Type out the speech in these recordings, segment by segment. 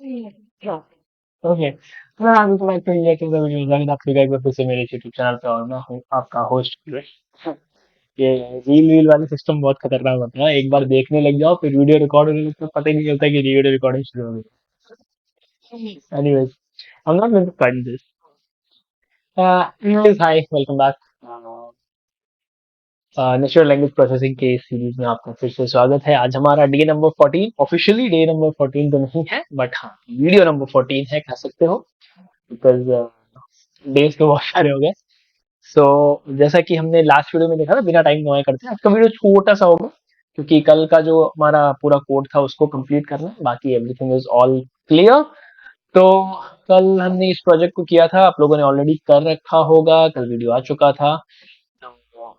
Okay, मैं आपको like तो ये कहता वीडियो जाहिद आपका एक बार फिर से मेरे यूट्यूब चैनल पे और मैं हूँ आपका होस्ट। ये रील वील वाला सिस्टम बहुत खतरनाक होता है, एक बार देखने लग जाओ फिर वीडियो रिकॉर्ड होने लगता है, पता ही नहीं चलता कि वीडियो रिकॉर्डिंग शुरू हो गई। Anyways, I'm not going to cut this. Anyways, hi, welcome back. Natural language processing के इस सीरीज में आपका फिर से स्वागत है। आज हमारा day number 14, officially day number 14 तो नहीं है, बट हाँ वीडियो नंबर 14 है, कह सकते हो, बिकॉज डेज तो बहुत सारे हो गए। सो जैसा कि हमने लास्ट वीडियो में देखा था, बिना टाइम गवाए करते हैं, आज का वीडियो छोटा सा होगा क्योंकि कल का जो हमारा पूरा कोड था उसको कंप्लीट करना है, बाकी एवरीथिंग इज ऑल क्लियर। तो कल हमने इस प्रोजेक्ट को किया था, आप लोगों ने ऑलरेडी कर रखा होगा, कल वीडियो आ चुका था। तो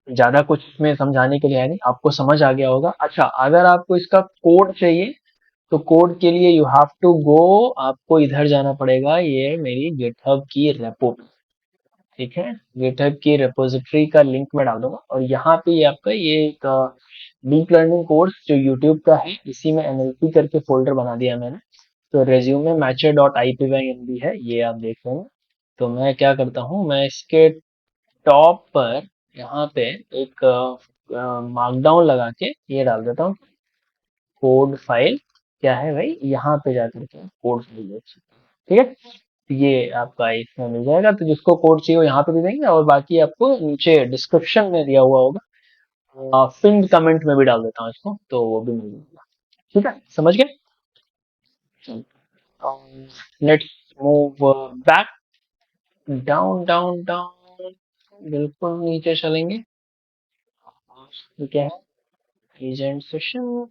ज्यादा कुछ इसमें समझाने के लिए है नहीं, आपको समझ आ गया होगा। अच्छा, अगर आपको इसका कोड चाहिए तो कोड के लिए यू हैव टू गो, आपको इधर जाना पड़ेगा, ये मेरी गिटहब की रेपो पे, ठीक है। गिटहब की रेपोजिटरी का लिंक मैं डाल दूंगा और यहाँ पे ये आपका ये एक डीप लर्निंग कोर्स जो यूट्यूब का है, इसी में एनएलपी करके फोल्डर बना दिया मैंने। तो resume matcher dot i p y n b है, ये आप देख लेंगे। तो मैं क्या करता हूँ, मैं इसके टॉप पर यहाँ पे एक मार्कडाउन लगा के ये डाल देता हूँ, कोड फाइल क्या है भाई, यहाँ पे जाकर के कोड फाइल देख सकते हैं, ठीक है। तो ये आपका इसमें मिल जाएगा, तो जिसको कोड चाहिए वो यहाँ पे दे देंगे और बाकी आपको नीचे डिस्क्रिप्शन में दिया हुआ होगा, पिन कमेंट में भी डाल देता हूँ इसको, तो वो भी मिल जाएगा, ठीक है, समझ गए। Let's move back, down down down, बिल्कुल नीचे चलेंगे। ये क्या है, एजेंट सेशन,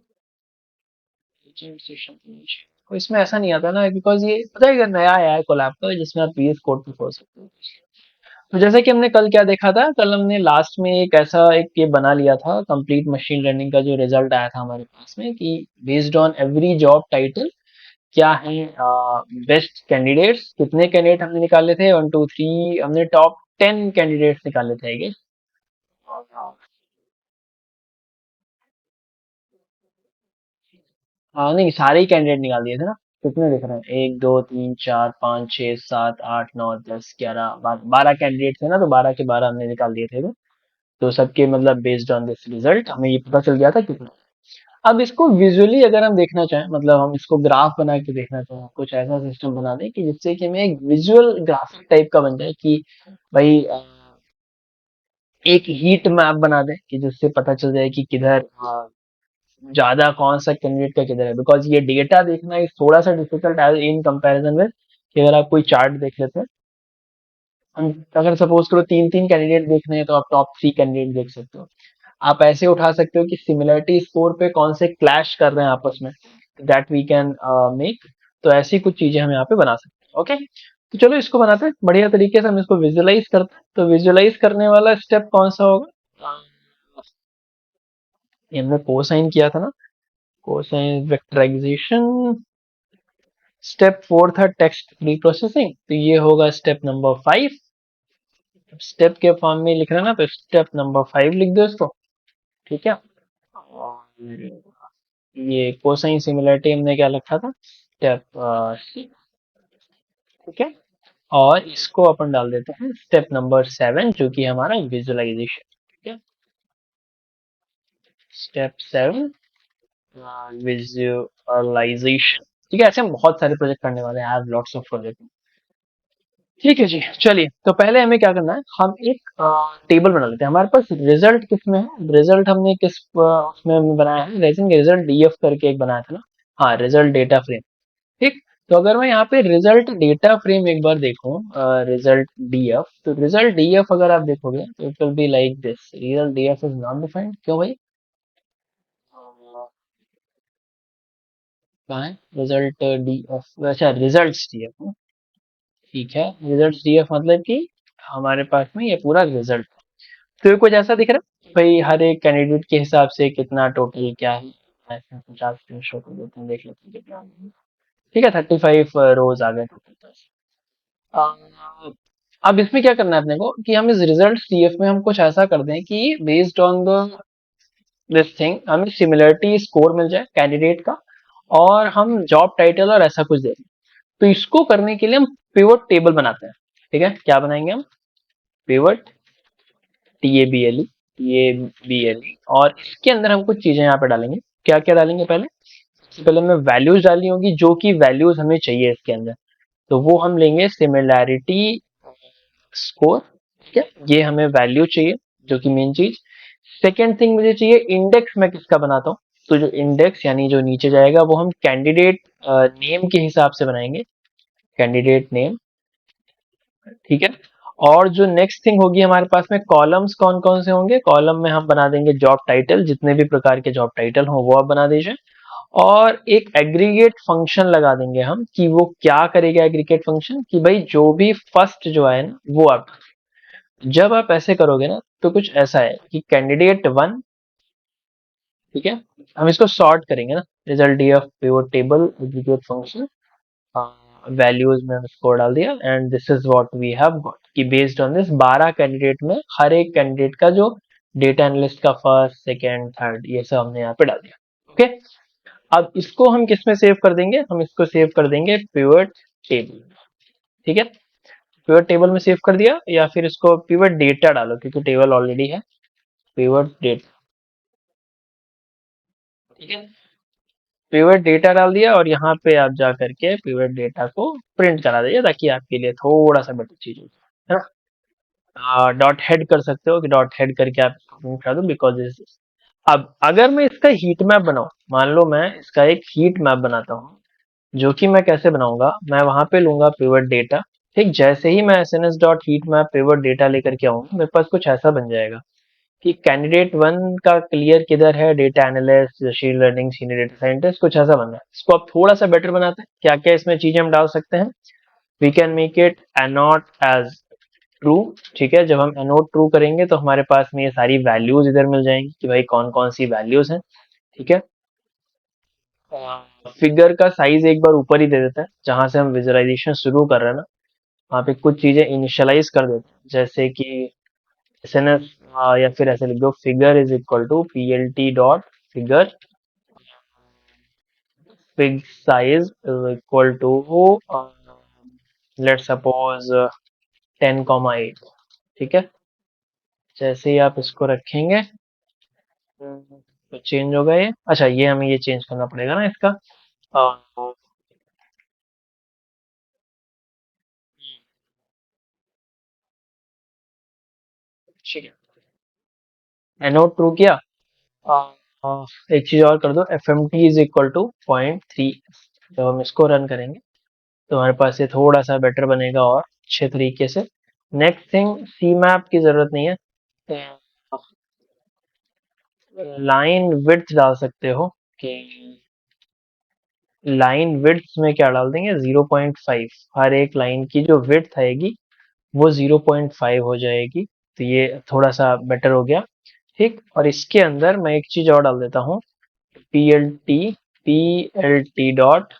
एजेंट सेशन नीचे। तो इसमें ऐसा नहीं आता ना, बिकॉज ये पता है, अगर नया आया है कोलैब का जिसमें आप वीएस कोड भी खोल सकते हो। तो जैसे कि हमने कल क्या देखा था, कल हमने लास्ट में एक ऐसा एक ये बना लिया था, कंप्लीट मशीन लर्निंग का जो रिजल्ट आया था हमारे पास में, कि based on every job title क्या है बेस्ट कैंडिडेट्स, कितने कैंडिडेट हमने निकाले थे, 1 2 3, हमने टॉप 10 कैंडिडेट्स निकाले थे, आई गेस। हाँ नहीं, सारे ही कैंडिडेट निकाल दिए थे ना। कितने दिख रहे हैं, 1 2 3 4 5 6 7 8 9 10 11 12 कैंडिडेट थे ना, तो 12 के 12 हमने निकाल दिए थे। तो सबके मतलब बेस्ड ऑन दिस रिजल्ट हमें ये पता चल गया था कितना। अब इसको विजुअली अगर हम देखना चाहें, मतलब हम इसको ग्राफ बना के देखना चाहें, कुछ ऐसा सिस्टम बना दें कि जिससे कि हमें एक विजुअल ग्राफिक टाइप का बन जाए कि भाई एक हीट मैप बना दें कि जिससे पता चल जाए कि किधर ज्यादा कौन सा कैंडिडेट का किधर है, बिकॉज ये डेटा देखना इस थोड़ा सा डिफिकल्ट है इन कंपैरिजन में। कि अगर आप कोई चार्ट देख लेते हैं, हम अगर सपोज करो तीन तीन कैंडिडेट देखने हैं तो आप टॉप 3 कैंडिडेट देख सकते हो। आप ऐसे उठा सकते हो कि सिमिलरिटी स्कोर पे कौन से क्लैश कर रहे हैं आपस में, दैट वी कैन मेक। तो ऐसी कुछ चीजें हम यहाँ पे बना सकते हैं, ओके। तो चलो इसको बनाते हैं बढ़िया तरीके से, हम इसको विजुअलाइज करते हैं। तो विजुअलाइज करने वाला स्टेप कौन सा होगा, ये हमने कोसाइन किया था ना, कोसाइन वेक्टराइजेशन। स्टेप 4 था टेक्स्ट प्री प्रोसेसिंग, तो ये होगा स्टेप नंबर 5। स्टेप के फॉर्म में लिख रहे हैं ना, तो स्टेप नंबर 5 लिख दो इसको, ठीक है। और ये कोसाइन सिमिलरिटी हमने क्या लिखा था, स्टेप 6, ठीक है। और इसको अपन डाल देते हैं स्टेप नंबर 7, जो कि हमारा विजुअलाइजेशन, ठीक है। स्टेप 7 विजुअलाइजेशन, ठीक है। ऐसे हम बहुत सारे प्रोजेक्ट करने वाले हैं, I have lots of project, ठीक है जी। चलिए, तो पहले हमें क्या करना है, हम एक टेबल बना लेते हैं। हमारे पास रिजल्ट किस में है, रिजल्ट हमने किस उसमें बनाया है, रिजल्ट डीएफ करके एक बनाया था ना। हाँ, रिजल्ट डेटा फ्रेम, ठीक। तो अगर मैं यहाँ पे रिजल्ट डेटा फ्रेम एक बार देखूं, रिजल्ट डीएफ, तो रिजल्ट डीएफ अगर आप देखोगे तो it will be like this, result DF is not defined, क्यों भाई, कहाँ है रिजल्ट डीएफ, अच्छा रिजल्ट डीएफ, ठीक है। रिजल्ट डीएफ मतलब कि हमारे पास में ये पूरा रिजल्ट, तो ये कुछ ऐसा दिख रहा है भाई, हर एक कैंडिडेट के हिसाब से कितना टोटल क्या है, ऐसे 50 स्क्रीनशॉट देते हैं, देख लेते हैं कितना है। ठीक है, 35 रोज आ गए टोटल। अब इसमें क्या करना है अपने को, कि हम इस रिजल्ट सीएफ में हम कुछ ऐसा कर दें कि based on the this thing हमें सिमिलरिटी स्कोर मिल जाए कैंडिडेट का, और हम जॉब टाइटल और ऐसा कुछ दे दें। तो इसको करने के लिए हम पिवट टेबल बनाते हैं। ठीक है, क्या बनाएंगे हम? Pivot, t a b l e, और इसके अंदर हम कुछ चीजें यहाँ पे डालेंगे। क्या क्या डालेंगे? पहले सबसे पहले हमें वैल्यूज डालनी होगी, जो कि वैल्यूज हमें चाहिए इसके अंदर। तो वो हम लेंगे सिमिलैरिटी स्कोर। ठीक है, ये हमें वैल्यू चाहिए, जो कि मेन चीज। सेकेंड थिंग मुझे चाहिए इंडेक्स। मैं किसका बनाता हूँ? तो जो इंडेक्स यानी जो नीचे जाएगा वो हम कैंडिडेट नेम के हिसाब से बनाएंगे, कैंडिडेट नेम। ठीक है, और जो नेक्स्ट थिंग होगी हमारे पास में, कॉलम्स कौन कौन से होंगे? कॉलम में हम बना देंगे जॉब टाइटल, जितने भी प्रकार के जॉब टाइटल हो वो आप बना दीजिए। और एक एग्रीगेट फंक्शन लगा देंगे हम, कि वो क्या करेगा एग्रीगेट फंक्शन, कि भाई जो भी फर्स्ट जो है ना वो आप, जब आप ऐसे करोगे ना तो कुछ ऐसा है कि कैंडिडेट वन। ठीक है, हम इसको सॉर्ट करेंगे ना, result d of pivot table aggregate function, values में इसको डाल दिया, and this is what we have got, कि बेस्ड ऑन दिस 12 कैंडिडेट में हर एक कैंडिडेट का जो डेटा एनालिस्ट का फर्स्ट सेकेंड थर्ड ये सब हमने यहाँ पे डाल दिया। ओके, अब इसको हम किस में सेव कर देंगे? हम इसको सेव कर देंगे पिवट टेबल। ठीक है, पिवट टेबल में सेव कर दिया, या फिर इसको पिवट डेटा डालो, क्योंकि टेबल ऑलरेडी है। Pivot data. ठीक है, पिवट डेटा डाल दिया, और यहाँ पे आप जा करके पिवट डेटा को प्रिंट करा दीजिए, ताकि आपके लिए थोड़ा सा बेटर चीज हो, है ना। डॉट हेड कर सकते हो, कि डॉट हेड करके आप प्रिंट करा दो, बिकॉज दिस। अब अगर मैं इसका हीट मैप बनाऊं, मान लो मैं इसका एक हीट मैप बनाता हूँ, जो कि मैं कैसे बनाऊंगा? मैं वहां पे लूंगा पिवट डेटा। ठीक, जैसे ही मैं s N S dot heat map pivot data लेकर के आऊंगा, मेरे पास कुछ ऐसा बन जाएगा कि कैंडिडेट वन का क्लियर किधर है, data analyst, machine learning, senior data scientist, कुछ ऐसा बनना है। इसको आप थोड़ा सा बेटर बनाते हैं। क्या क्या इसमें चीजें हम डाल सकते हैं? We can make it annot as true. ठीक है, जब हम एनोट ट्रू करेंगे तो हमारे पास में ये सारी वैल्यूज इधर मिल जाएंगी, कि भाई कौन कौन सी वैल्यूज हैं। ठीक है, फिगर का साइज एक बार ऊपर ही दे देते हैं, जहां से हम विजुअलाइजेशन शुरू कर रहे हैं ना, वहाँ पे कुछ चीजें इनिशियलाइज कर देते हैं, जैसे कि एस एन एस, या फिर ऐसे लिख दो, figure is equal to P L T dot figure, fig size is equal to let suppose 10,8। ठीक है, जैसे ही आप इसको रखेंगे तो चेंज होगा ये। अच्छा, ये हमें ये चेंज करना पड़ेगा ना इसका। अ, ठीक है, एनोड ट्रू किया। एक चीज और कर दो, f m t is equal to 0.3। जब हम इसको रन करेंगे तो हमारे पास ये थोड़ा सा बेटर बनेगा, और अच्छे तरीके से। नेक्स्ट थिंग, सी मैप की जरूरत नहीं है, लाइन विड्थ डाल सकते हो, कि लाइन विड्थ में क्या डाल देंगे? 0.5। हर एक लाइन की जो विड्थ आएगी वो 0.5 हो जाएगी। तो ये थोड़ा सा बेटर हो गया। ठीक, और इसके अंदर मैं एक चीज और डाल देता हूँ, P L T dot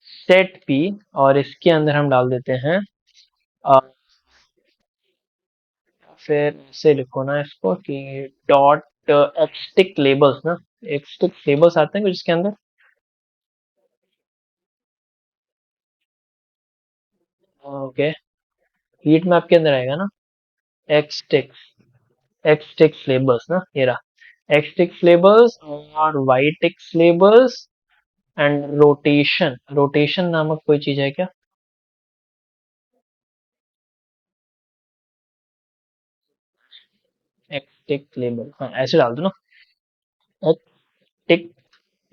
set P, और इसके अंदर हम डाल देते हैं, अ, फिर से लिखो ना इसको, कि डॉट एक्सटिक लेबल्स ना, एक्सटिक लेबल्स आते हैं कुछ इसके अंदर। ओके, हीट मैप के अंदर आएगा ना, एक्सटिक, एक्सटिक लेबल्स ना, ये रहा एक्सटिक लेबल्स, और y ticks labels, and rotation. Rotation नामक कोई चीज है क्या? एक्सटिक लेबल, हाँ ऐसे डाल दो ना, एक्सटिक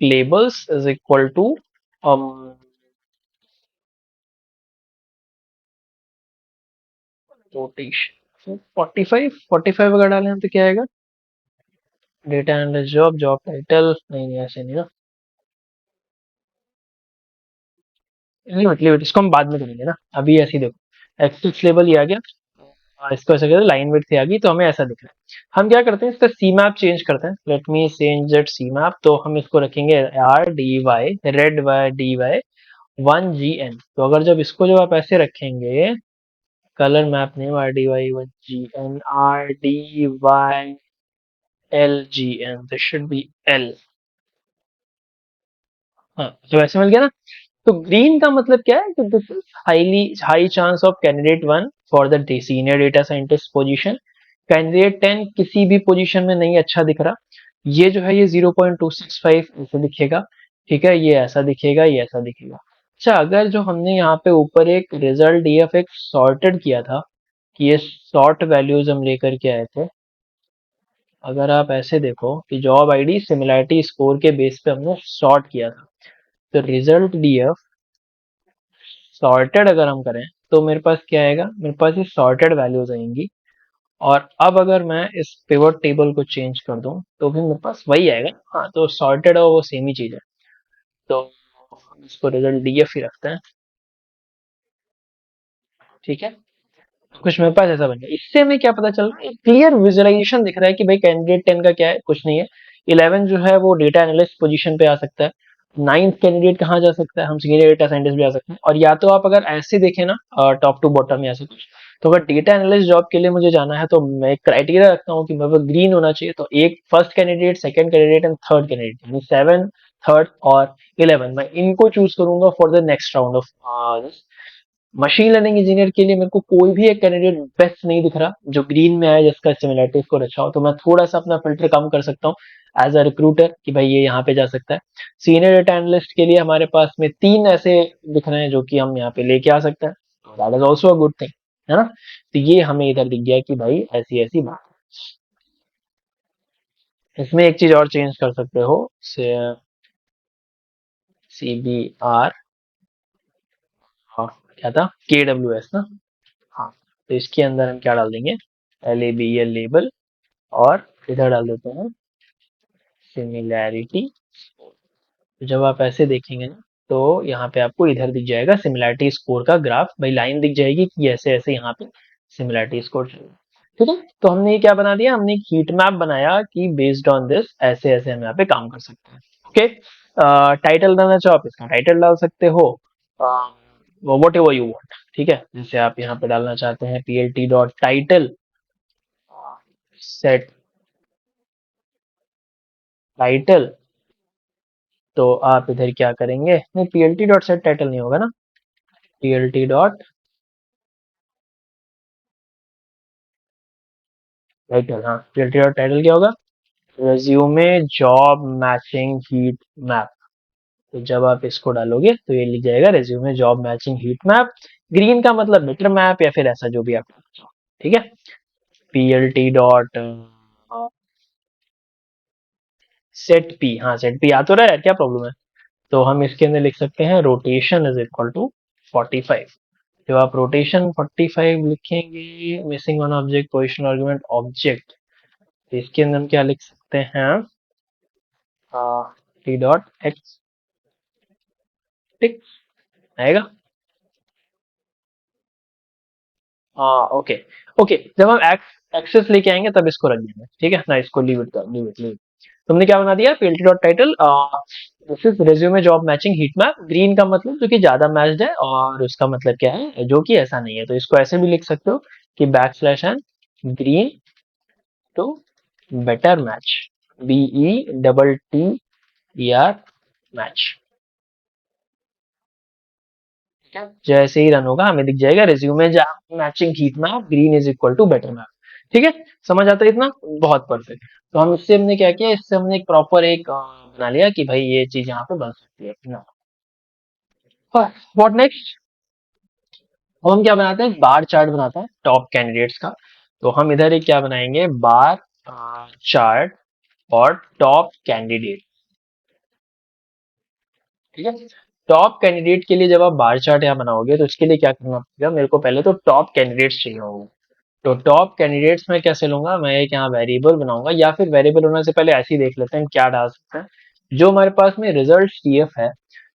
labels is equal to um rotation। 45 अगर डालें तो क्या आएगा? Data analyst job, job title, नहीं नहीं ऐसे नहीं ना, लिमिट लिमिट इसको हम बाद में करेंगे ना, अभी ऐसे ही देखो, एक्सेस लेवल ये आ गया। इसको ऐसे कहते हैं, लाइन विड्थ आ गई, तो हमें ऐसा दिख रहा है। हम क्या करते हैं, इसका सी मैप चेंज करते हैं। Let me change that c map. तो हम इसको रखेंगे r d y, red y d y 1 GN। तो अगर जब आप ऐसे रखेंगे, colour map name r d y 1 GN, RDYLGN, this should be L। हाँ, तो ऐसे मिल गया ना। तो ग्रीन का मतलब क्या है कि this is high chance of candidate 1 for the senior data scientist position. Candidate 10 किसी भी पोजीशन में नहीं अच्छा दिख रहा। ये जो है ये 0.265 ऐसे दिखेगा। ठीक है, ये ऐसा दिखेगा, ये ऐसा दिखेगा। अच्छा, अगर जो हमने यहाँ पे ऊपर एक रिजल्ट डीएफ एक सॉर्टेड किया था, कि ये सॉर्ट वैल्यूज हम लेकर के आए थे। अगर आप ऐसे देखो कि जॉब आईडी सिमिलैरिटी स्कोर के बेस पे हमने सॉर्ट किया था, तो रिजल्ट डीएफ सॉर्टेड अगर हम करें तो मेरे पास क्या आएगा, मेरे पास ये सॉर्टेड वैल्यूज आएंगी। और अब अगर मैं इस पिवट टेबल को चेंज कर दूं तो भी मेरे पास वही आएगा। हाँ, तो सॉर्टेड और वो सेम ही चीज है। तो हम इसको रिजल्ट डीएफ ही रखते हैं। ठीक है, कुछ मेरे पास ऐसा बन गया। इससे हमें क्या पता चल रहा है, एक क्लियर विजुअलाइजेशन दिख रहा है कि भाई कैंडिडेट 10 का क्या है, कुछ नहीं है। 11 जो है वो डेटा एनालिस्ट पोजीशन पे आ सकता है। नाइन्थ कैंडिडेट कहाँ जा सकता है, हम सीनियर डेटा साइंटिस्ट भी आ सकते हैं। और या तो आप अगर ऐसे देखें ना, टॉप टू बॉटम या ऐसे कुछ, तो अगर डेटा एनालिस्ट जॉब के लिए मुझे जाना है तो मैं क्राइटेरिया रखता हूँ कि मेरे ग्रीन होना चाहिए। तो एक first candidate, second candidate and third candidate, यानी 7, थर्ड और 11, मैं इनको चूज करूंगा for the next round of. Machine learning engineer के लिए मेरे को कोई भी एक कैंडिडेट बेस्ट नहीं दिख रहा जो ग्रीन में आया, जिसका सिमिलरिटी स्कोर अच्छा हो। तो मैं थोड़ा सा अपना फिल्टर कम कर सकता हूँ एज अ रिक्रूटर कि भाई ये यहाँ पे जा सकता है। सीनियर डेटा एनालिस्ट के लिए हमारे पास में 3 ऐसे दिख रहे हैं जो कि हम यहाँ पे लेके आ सकते हैं। That is also a good thing, है ना। तो ये हमें इधर दिख गया कि भाई ऐसी ऐसी बात। इसमें एक चीज और चेंज कर सकते हो, CBR, क्या था, KWS ना। हाँ, तो इसके अंदर हम क्या डाल देंगे, LABL लेबल, और इधर डाल देते हैं सिमिलैरिटी। तो जब आप ऐसे देखेंगे ना, तो यहाँ पे आपको इधर दिख जाएगा सिमिलैरिटी स्कोर का ग्राफ, भाई लाइन दिख जाएगी कि ऐसे ऐसे यहाँ पे सिमिलैरिटी स्कोर चल रहा है। ठीक है, तो हमने ये क्या बना दिया, हमने एक हीट मैप बनाया कि बेस्ड ऑन दिस ऐसे ऐसे हम यहाँ पे काम कर सकते हैं। ओके, टाइटल डालना चाहो आप इसका टाइटल डाल सकते हो, वॉट एवर यू वांट। ठीक है, जैसे आप यहाँ पे डालना चाहते हैं PLT dot title set title, तो आप इधर क्या करेंगे, नहीं PLT डॉट सेट टाइटल नहीं होगा ना, PLT डॉट टाइटल, हाँ PLT डॉट टाइटल क्या होगा, resume job matching heat map. तो जब आप इसको डालोगे तो ये लिख जाएगा resume job matching heat map. Green का मतलब बेटर मैप या फिर ऐसा जो भी आप, ठीक है। PLT डॉट सेट पी, हाँ सेट पी आ तो रहा है, क्या प्रॉब्लम है। तो हम इसके अंदर लिख सकते हैं रोटेशन इज इक्वल टू 45। जब आप रोटेशन 45 लिखेंगे, missing one object position argument object, तो इसके अंदर हम क्या लिख सकते हैं, T डॉट एक्स टिक आएगा। हाँ ओके, ओके, जब हम एक्सेस लेके आएंगे तब इसको रख देंगे। ठीक है ना, इसको लीव इट कर, लीव इट, लीव। तुमने क्या बना दिया, PLT dot title this is resume job matching heat map. Green का मतलब जो कि ज्यादा मैच्ड है, और उसका मतलब क्या है जो कि ऐसा नहीं है। तो इसको ऐसे भी लिख सकते हो कि backslash n green to better match, BETTER match. जैसे ही रन होगा हमें दिख जाएगा resume matching heat map green is equal to better map. ठीक है, समझ आता है इतना, बहुत परफेक्ट। तो हम इससे हमने क्या किया, इससे हमने एक प्रॉपर एक बना लिया कि भाई ये चीज यहाँ पे बन सकती है ना। व्हाट नेक्स्ट, अब हम क्या बनाते हैं, बार चार्ट बनाते हैं टॉप कैंडिडेट्स का। तो हम इधर एक क्या बनाएंगे, बार चार्ट और टॉप कैंडिडेट। ठीक है, टॉप कैंडिडेट के लिए जब आप बार चार्ट यहाँ बनाओगे तो इसके लिए क्या करना पड़ेगा, मेरे को पहले तो टॉप कैंडिडेट्स चाहिए होंगे। तो टॉप कैंडिडेट्स में कैसे लूंगा, मैं एक यहाँ वेरिएबल बनाऊंगा, या फिर वेरिएबल होने से पहले ऐसे ही देख लेते हैं क्या डाल सकते हैं। जो हमारे पास में रिजल्ट TF है,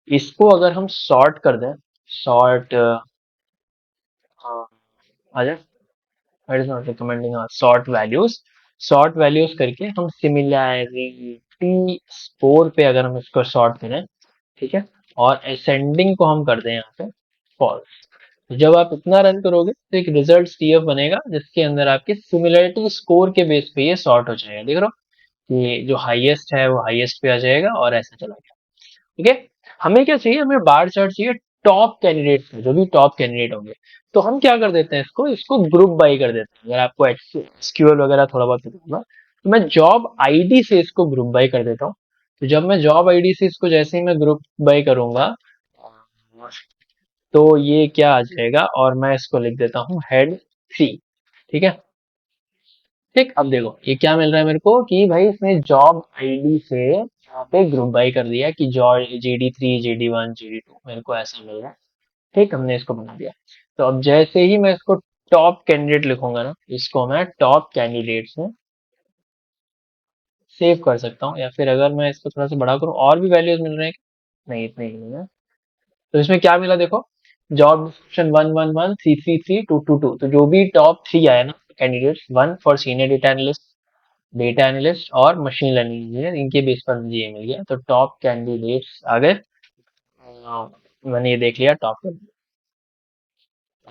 इसको अगर हम सॉर्ट कर दें, सॉर्ट आ जाए, it is not recommending, sort values करके हम सिमिलैरिटी स्कोर पे अगर हम इसको सॉर्ट करें, ठीक है, और असेंडिंग को हम कर दें यहाँ पे फॉल्स। तो जब आप इतना रन करोगे तो एक रिजल्ट TF बनेगा जिसके अंदर आपके सिमिलरिटी स्कोर के बेस पे ये सॉर्ट हो जाएगा। देख रहे हो कि जो हाईएस्ट है वो हाईएस्ट पे आ जाएगा और ऐसा चला गया। ठीक है, हमें क्या चाहिए, हमें बार चार्ट चाहिए टॉप कैंडिडेट से, जो भी टॉप कैंडिडेट होंगे। तो हम क्या कर देते हैं, इसको इसको ग्रुप बाई कर देते हैं। अगर आपको एसक्यूएल वगैरह थोड़ा बहुत पता होगा, तो मैं जॉब आईडी से इसको ग्रुप बाई कर देता हूँ। तो जब मैं जॉब आईडी से इसको जैसे ही मैं ग्रुप बाई करूंगा, तो ये क्या आ जाएगा, और मैं इसको लिख देता हूँ हेड थ्री। ठीक है। ठीक, अब देखो ये क्या मिल रहा है मेरे को कि भाई इसने जॉब आईडी से यहाँ पे ग्रुप बाई कर दिया कि जॉब JD3 JD1 JD2, मेरे को ऐसा मिल रहा है। ठीक, हमने इसको बना दिया। तो अब जैसे ही मैं इसको टॉप कैंडिडेट लिखूंगा ना, इसको मैं टॉप कैंडिडेट्स में सेव कर सकता हूँ। या फिर अगर मैं इसको थोड़ा सा बड़ा करूँ, और भी वैल्यूज मिल रहे हैं? नहीं, इतने ही नहीं है। तो इसमें क्या मिला देखो, जॉब डिस्क्रिप्शन 111 333 222। तो जो भी टॉप थ्री आया ना candidates, one for senior data analyst और मशीन लर्निंग इंजीनियर, इनके बेस पर मुझे ये मिल गया। तो टॉप कैंडिडेट्स आ गए। मैंने ये देख लिया टॉप।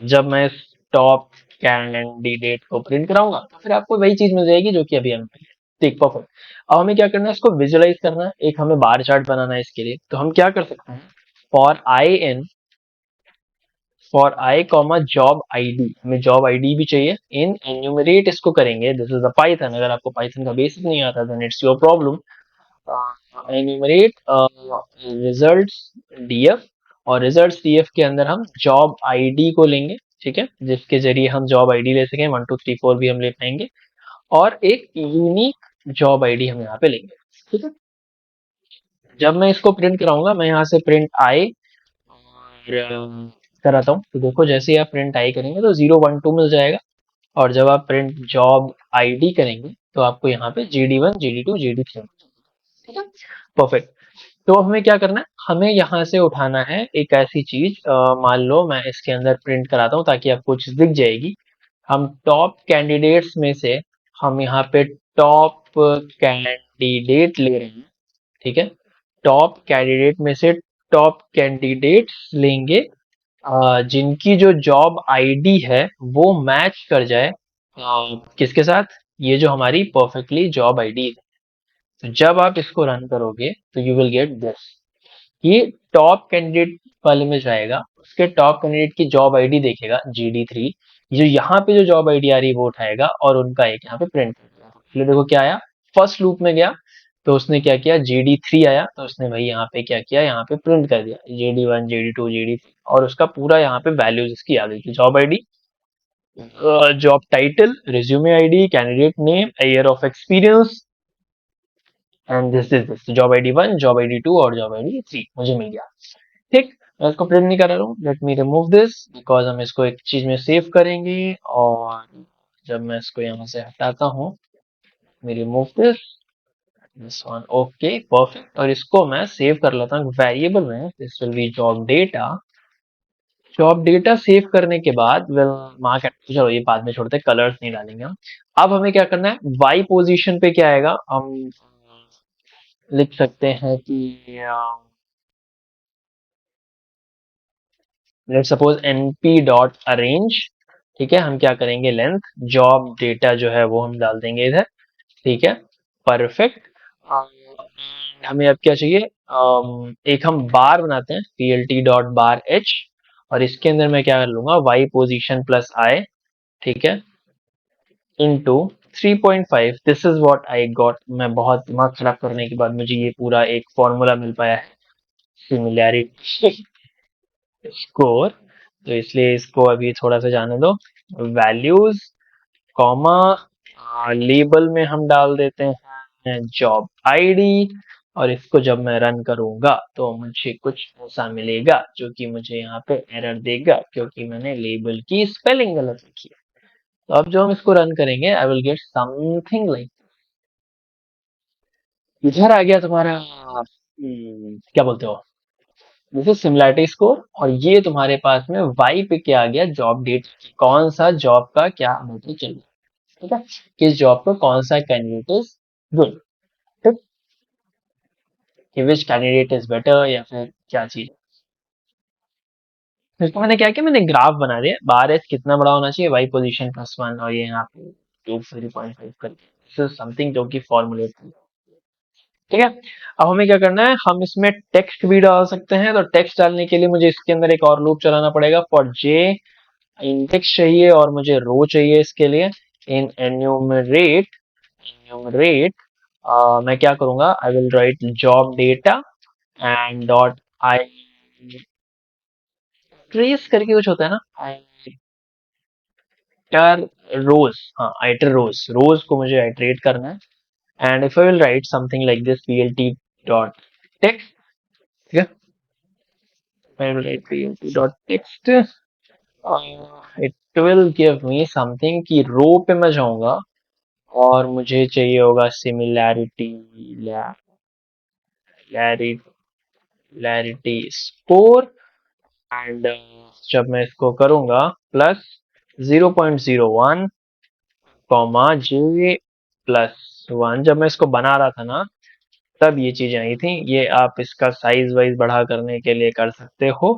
जब मैं इस टॉप कैंडिडेट को प्रिंट कराऊंगा, तो फिर आपको वही चीज मिल जाएगी जो कि अभी हमें मिली है। ठीक, परफेक्ट। अब हमें क्या करना है, इसको विजुअलाइज करना है, एक हमें बार चार्ट बनाना है इसके लिए। तो हम क्या कर सकते हैं, for I in for I comma job ID, हमें जॉब आईडी भी चाहिए। इन एन्यूमरेट इसको करेंगे, दिस इज द पाइथन। अगर आपको पाइथन का बेसिक नहीं आता, then it's your problem. Enumerate results df, और रिजल्ट्स डीएफ के अंदर हम जॉब आईडी को लेंगे। ठीक है, जिसके जरिए हम जॉब आईडी ले सकें, 1 2 3 4 भी हम ले पाएंगे। और एक यूनिक जॉब आईडी हम यहाँ पे लेंगे। ठीक है। जब मैं इसको प्रिंट कराऊंगा, मैं यहाँ से प्रिंट आई और कराता हूँ। तो देखो जैसे ही आप प्रिंट आई करेंगे तो 0 1 2 मिल जाएगा। और जब आप प्रिंट जॉब आईडी करेंगे, तो आपको यहाँ पे JD1 JD2 JD3। ठीक है, परफेक्ट। तो हमें क्या करना है, हमें यहाँ से उठाना है एक ऐसी चीज, मान लो मैं इसके अंदर प्रिंट कराता हूँ ताकि आपको चीज दिख जाएगी। हम टॉप कैंडिडेट्स में से हम यहाँ पे टॉप कैंडिडेट ले रहे हैं। ठीक है, टॉप कैंडिडेट में से टॉप कैंडिडेट्स लेंगे, जिनकी जो जॉब आईडी है वो मैच कर जाए किसके साथ, ये जो हमारी परफेक्टली जॉब आईडी है। तो जब आप इसको रन करोगे, तो यू विल गेट दिस। ये टॉप कैंडिडेट वाले में जाएगा, उसके टॉप कैंडिडेट की जॉब आईडी देखेगा JD3, जो यहाँ पे जो जॉब आईडी आ रही है वो उठाएगा और उनका एक यहाँ पे प्रिंट कर देगा। इसलिए देखो क्या आया, फर्स्ट लूप में गया, तो उसने क्या किया, JD3 आया, तो उसने भाई यहाँ पे क्या किया, यहाँ पे प्रिंट कर दिया JD1 JD2 JD3, और उसका पूरा यहाँ पे वैल्यूज इसकी आ गई थी, job ID, job title, resume ID, candidate name, year of experience, and this job ID 1, job ID 2 और जॉब आईडी 3 मुझे मिल गया। ठीक, मैं इसको प्रिंट नहीं कर रहा हूँ, let me remove this, because हम इसको एक चीज में सेव करेंगे। और जब मैं इसको यहाँ से हटाता हूँ, मैं remove this one, okay perfect. और इसको मैं सेव कर लेता हूँ वेरिएबल में, this will be job data. Job data save करने के बाद विल मार्क, चलो ये बाद में छोड़ते हैं, कलर्स नहीं डालेंगे हम। अब हमें क्या करना है, वाई पोजीशन पे क्या आएगा, हम लिख सकते हैं कि let suppose np dot arrange. ठीक है, हम क्या करेंगे, लेंथ जॉब डेटा जो है वो हम डाल देंगे इधर। ठीक है, परफेक्ट। हमें अब क्या चाहिए, एक हम बार बनाते हैं, plt डॉट बार h, और इसके अंदर मैं क्या कर लूंगा, y पोजीशन प्लस i। ठीक है, into 3.5, this is what I got. मैं बहुत दिमाग खराब करने के बाद मुझे ये पूरा एक फॉर्मूला मिल पाया है, सिमिलैरिटी स्कोर। तो इसलिए इसको अभी थोड़ा सा जाने दो। वैल्यूज कॉमा लेबल में हम डाल देते हैं जॉब आईडी, और इसको जब मैं रन करूंगा तो मुझे कुछ ऐसा मिलेगा जो कि मुझे यहाँ पे एरर देगा, क्योंकि मैंने लेबल की स्पेलिंग गलत लिखी है। तो अब जो हम इसको रन करेंगे, I will get something like, इधर आ गया तुम्हारा क्या बोलते हो, दिस इज सिमिलैरिटी स्कोर। और ये तुम्हारे पास में वाई पे क्या आ गया, जॉब डेट, कौन सा जॉब का क्या मैटर चल रहा है। ठीक है, किस जॉब को कौन सा कैंडिडेट इज गुड। ठीक, कि विच कैंडिडेट इज बेटर, या फिर क्या चीज। तो इसको मैंने क्या किया, मैंने ग्राफ बना दिया, बार एच कितना बड़ा होना चाहिए, वाई पोजीशन +1, और ये यहाँ पे 2 3.5 करके, दिस इज समथिंग जो कि फॉर्मुलेट ठीक है। अब हमें क्या करना है, हम इसमें टेक्स्ट भी डाल सकते हैं। तो टेक्स्ट डालने के लिए मुझे इसके अंदर एक और लूप चलाना पड़ेगा। फॉर जे इंडेक्स चाहिए और मुझे रो चाहिए इसके लिए। इन एन्यूमरेट, एन्यूमरेट मैं क्या करूंगा, आई will right job data and dot I trace करके कुछ होता है ना, आइटर रोज, हाँ आइटर रोज, रोज को मुझे आइटरेट करना है। And if I will right something like this plt dot text, ठीक है, I will write plt dot text, it will give me something कि रो पे मैं जाऊंगा और मुझे चाहिए होगा सिमिलैरिटी, लैरिटी स्कोर। एंड जब मैं इसको करूंगा प्लस 0.01 कॉमा जे प्लस 1, जब मैं इसको बना रहा था ना तब ये चीजें आई थी। ये आप इसका साइज वाइज बढ़ा करने के लिए कर सकते हो।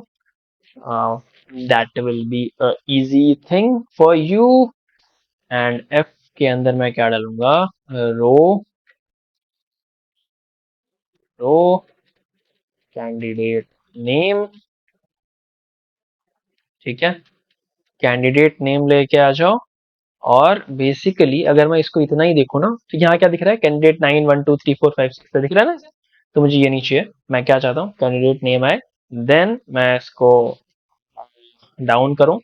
That will be a easy thing for you. And F के अंदर मैं क्या डालूंगा, रो, रो कैंडिडेट नेम, ठीक है, कैंडिडेट नेम लेके आ जाओ। और बेसिकली अगर मैं इसको इतना ही देखूँ ना तो यहाँ क्या दिख रहा है, कैंडिडेट 9 1 2 3 4 5 6 दिख रहा है ना। तो मुझे ये नहीं चाहिए, मैं क्या चाहता हूँ कैंडिडेट नेम आए, देन मैं इसको डाउन करूँ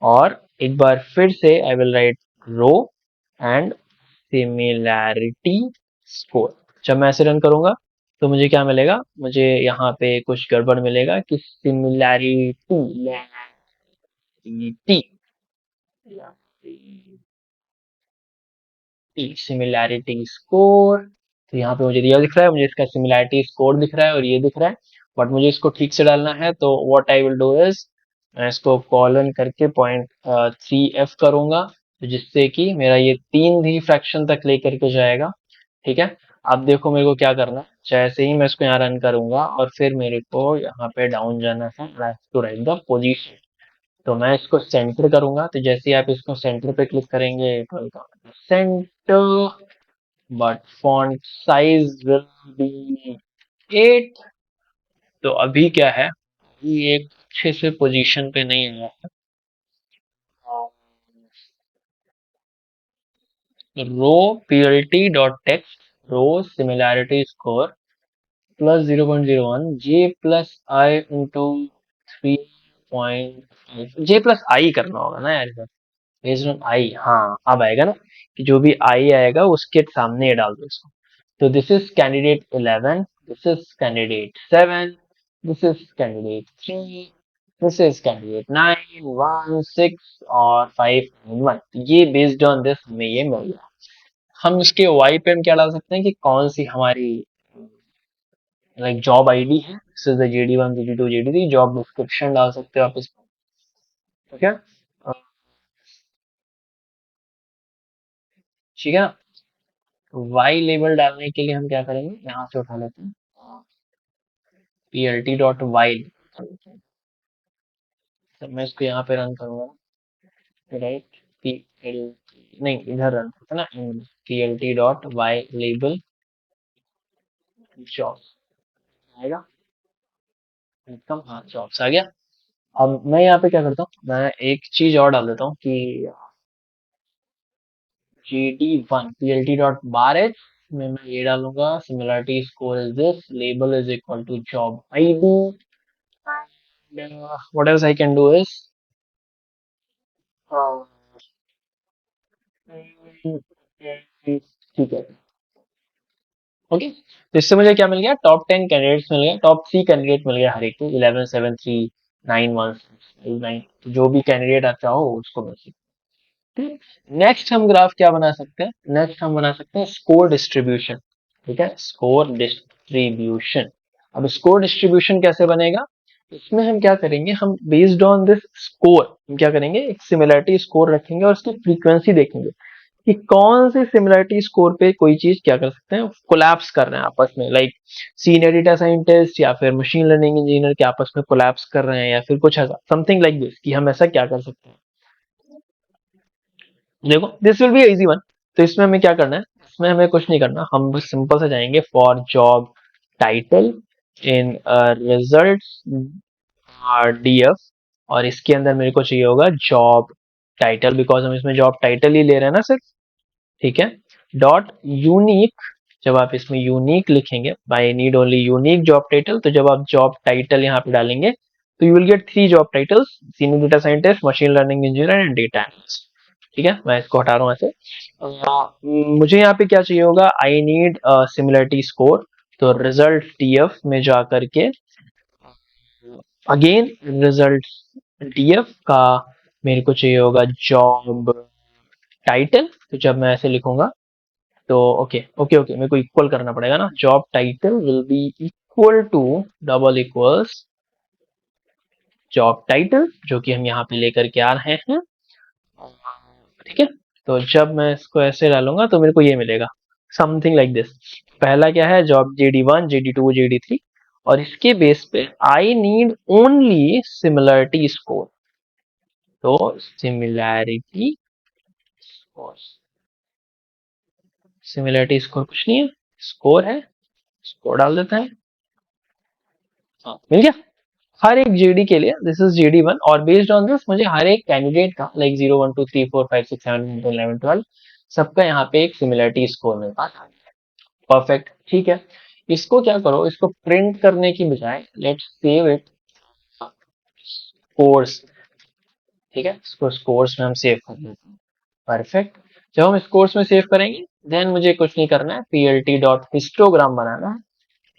और एक बार फिर से I will write row and similarity score. जब मैं ऐसे रन करूंगा तो मुझे क्या मिलेगा, मुझे यहाँ पे कुछ गड़बड़ मिलेगा कि सिमिलैरिटी, सिमिलैरिटी स्कोर। तो यहाँ पे मुझे दिया दिख रहा है, मुझे इसका सिमिलैरिटी स्कोर दिख रहा है और ये दिख रहा है। बट मुझे इसको ठीक से डालना है, तो what I will do is मैं इसको कॉलन करके 0.3f करूंगा, तो जिससे कि मेरा ये 3 भी फ्रैक्शन तक लेकर के जाएगा। ठीक है। अब देखो मेरे को क्या करना है, जैसे ही मैं इसको यहाँ रन करूंगा और फिर मेरे को यहाँ पे डाउन जाना है, टू राइट द पोजीशन। तो मैं इसको सेंटर करूंगा, तो जैसे ही आप इसको सेंटर पे क्लिक करेंगे it will come centre, but font size will B 8। तो अभी क्या है, ये एक अच्छे से पोजीशन पे नहीं आया है। रो plt डॉट टेक्स्ट, रो सिमिलैरिटी स्कोर प्लस 0.01 जे प्लस आई इंटू 3.5, जे प्लस आई करना होगा ना यार, बेस्ड ऑन आई, हाँ अब आएगा ना, कि जो भी आई आएगा उसके सामने ये डाल दो इसको। तो this is candidate 11, this is candidate 7, this is candidate 3, this is candidate 9 1 6 और 5 1। ये बेस्ड ऑन दिस हमें ये मिल गया। हम इसके वाई पे हम क्या डाल सकते हैं कि कौन सी हमारी लाइक जॉब आईडी है, this is the JD1 JD2 JD3, job description डाल सकते हो आप इसमें। ठीक है, ठीक है ना। वाई लेबल डालने के लिए हम क्या करेंगे, यहाँ से उठा लेते हैं plt डॉट वाई। तो मैं इसको यहाँ पे रन करूंगा, राइट, पी एल, नहीं इधर रन करते ना, plt dot y label jobs आएगा, इनकम, हाँ जॉब्स आ गया। अब मैं यहाँ पे क्या करता हूँ, मैं एक चीज और डाल देता हूँ कि JD1 plt डॉट बार एच में मैं ये डालूंगा, similarity score is this, label is equal to job ID. What else I can do is, ठीक है, ओके। तो इससे मुझे क्या मिल गया, टॉप 10 कैंडिडेट्स मिल गए, टॉप 3 कैंडिडेट मिल गया हर एक को, 11 7 3 9 1 9। जो भी कैंडिडेट आप चाहो उसको मिल सकते हैं। नेक्स्ट हम ग्राफ क्या बना सकते हैं, नेक्स्ट हम बना सकते हैं स्कोर डिस्ट्रीब्यूशन। ठीक है, स्कोर डिस्ट्रीब्यूशन। अब स्कोर डिस्ट्रीब्यूशन कैसे बनेगा, इसमें हम क्या करेंगे, हम बेस्ड ऑन दिस स्कोर हम क्या करेंगे, एक सिमिलरिटी स्कोर रखेंगे और उसकी फ्रीक्वेंसी देखेंगे कि कौन से सिमिलरिटी स्कोर पे कोई चीज क्या कर सकते हैं, कोलैप्स कर रहे हैं आपस में, लाइक सीनियर डेटा साइंटिस्ट या फिर मशीन लर्निंग इंजीनियर के आपस में कोलैप्स कर रहे हैं, या फिर कुछ ऐसा समथिंग लाइक दिस, कि हम ऐसा क्या कर सकते हैं। देखो this will be easy one. तो इसमें हमें क्या करना है, इसमें हमें कुछ नहीं करना, हम बस सिंपल से जाएंगे for job title in result DF, और इसके अंदर मेरे को चाहिए होगा जॉब टाइटल, बिकॉज हम इसमें जॉब टाइटल ही ले रहे हैं ना सिर्फ, ठीक है। डॉट यूनिक, जब आप इसमें यूनिक लिखेंगे, by need only unique job title, तो जब आप जॉब टाइटल यहाँ पे डालेंगे तो you will get 3 job titles, senior data scientist, machine learning engineer and data analyst. ठीक है, मैं इसको हटा रहा हूँ ऐसे। मुझे यहाँ पे क्या चाहिए होगा, आई नीड सिमिलरिटी स्कोर, तो रिजल्ट टीएफ में जा करके अगेन रिजल्ट टीएफ का मेरे को चाहिए होगा जॉब टाइटल, तो जब मैं ऐसे लिखूंगा तो ओके ओके ओके, मेरे को इक्वल करना पड़ेगा ना, job title will be equal to double equals job title, जो कि हम यहाँ पे लेकर के आ रहे हैं। ठीक है, तो जब मैं इसको ऐसे डालूंगा तो मेरे को ये मिलेगा समथिंग लाइक दिस। पहला क्या है, जॉब JD1 JD2 JD3, और इसके बेस पे I need only similarity score, तो सिमिलैरिटी स्कोर, सिमिलरिटी स्कोर कुछ नहीं है, स्कोर है, स्कोर डाल देते हैं। हाँ, मिल गया। हर एक जेडी के लिए दिस इज JD1, और बेस्ड ऑन दिस मुझे हर एक कैंडिडेट का लाइक 0 1 2 3 4 5 6 7 8 9 11 12 सबका यहाँ पे एक सिमिलरिटी स्कोर मेरे पास आ गया। परफेक्ट, ठीक है। इसको क्या करो, इसको प्रिंट करने की बजाय लेट्स सेव इट कोर्स, ठीक है, इसको स्कोर्स में हम सेव कर लेते हैं। परफेक्ट, जब हम स्कोर्स में सेव करेंगे देन मुझे कुछ नहीं करना है, plt डॉट हिस्टोग्राम बनाना है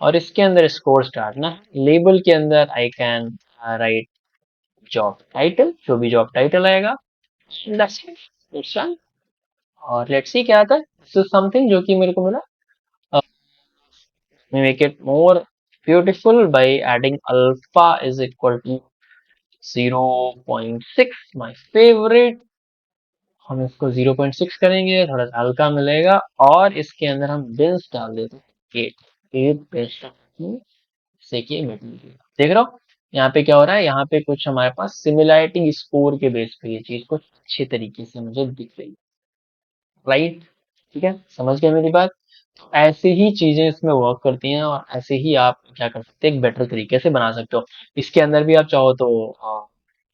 और इसके अंदर स्कोर्स डालना है। लेबल के अंदर I can write job title, जो भी जॉब टाइटल आएगा, that's it, it's done। और लेट्स सी क्या आता है, दिस इज समथिंग जो कि मेरे को मिला। Make it more beautiful by adding alpha is equal to 0.6, my favourite. हम इसको 0.6 करेंगे, थोड़ा सा हल्का मिलेगा, और इसके अंदर हम बिन्स डाल देते हैं 8 8 बेस्ट से कि देख रहा हो यहाँ पे क्या हो रहा है, यहाँ पे कुछ हमारे पास सिमिलैरिटी स्कोर के बेस पे ये चीज कुछ अच्छे तरीके से मुझे दिख रही है, राइट। ठीक है, समझ गए मेरी बात। ऐसे ही चीजें इसमें वर्क करती हैं, और ऐसे ही आप क्या कर सकते हैं, एक बेटर तरीके से बना सकते हो। इसके अंदर भी आप चाहो तो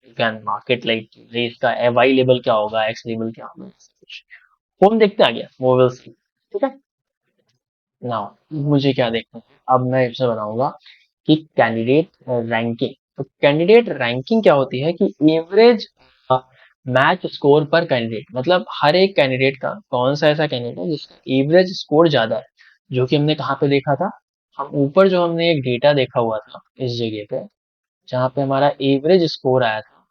यू कैन मार्केट लाइक इसका वाई लेबल क्या होगा, एक्स लेबल क्या होगा, कुछ कौन देखते आ गया, वो विल सी। ठीक है, नाउ मुझे क्या देखना है, अब मैं इसे बनाऊंगा कि कैंडिडेट रैंकिंग। तो कैंडिडेट रैंकिंग क्या होती है कि एवरेज मैच स्कोर पर कैंडिडेट, मतलब हर एक कैंडिडेट का कौन सा ऐसा कैंडिडेट है जिसका एवरेज स्कोर ज्यादा है, जो कि हमने कहाँ पे देखा था, हम ऊपर जो हमने एक डेटा देखा हुआ था इस जगह पे, जहाँ पे हमारा एवरेज स्कोर आया था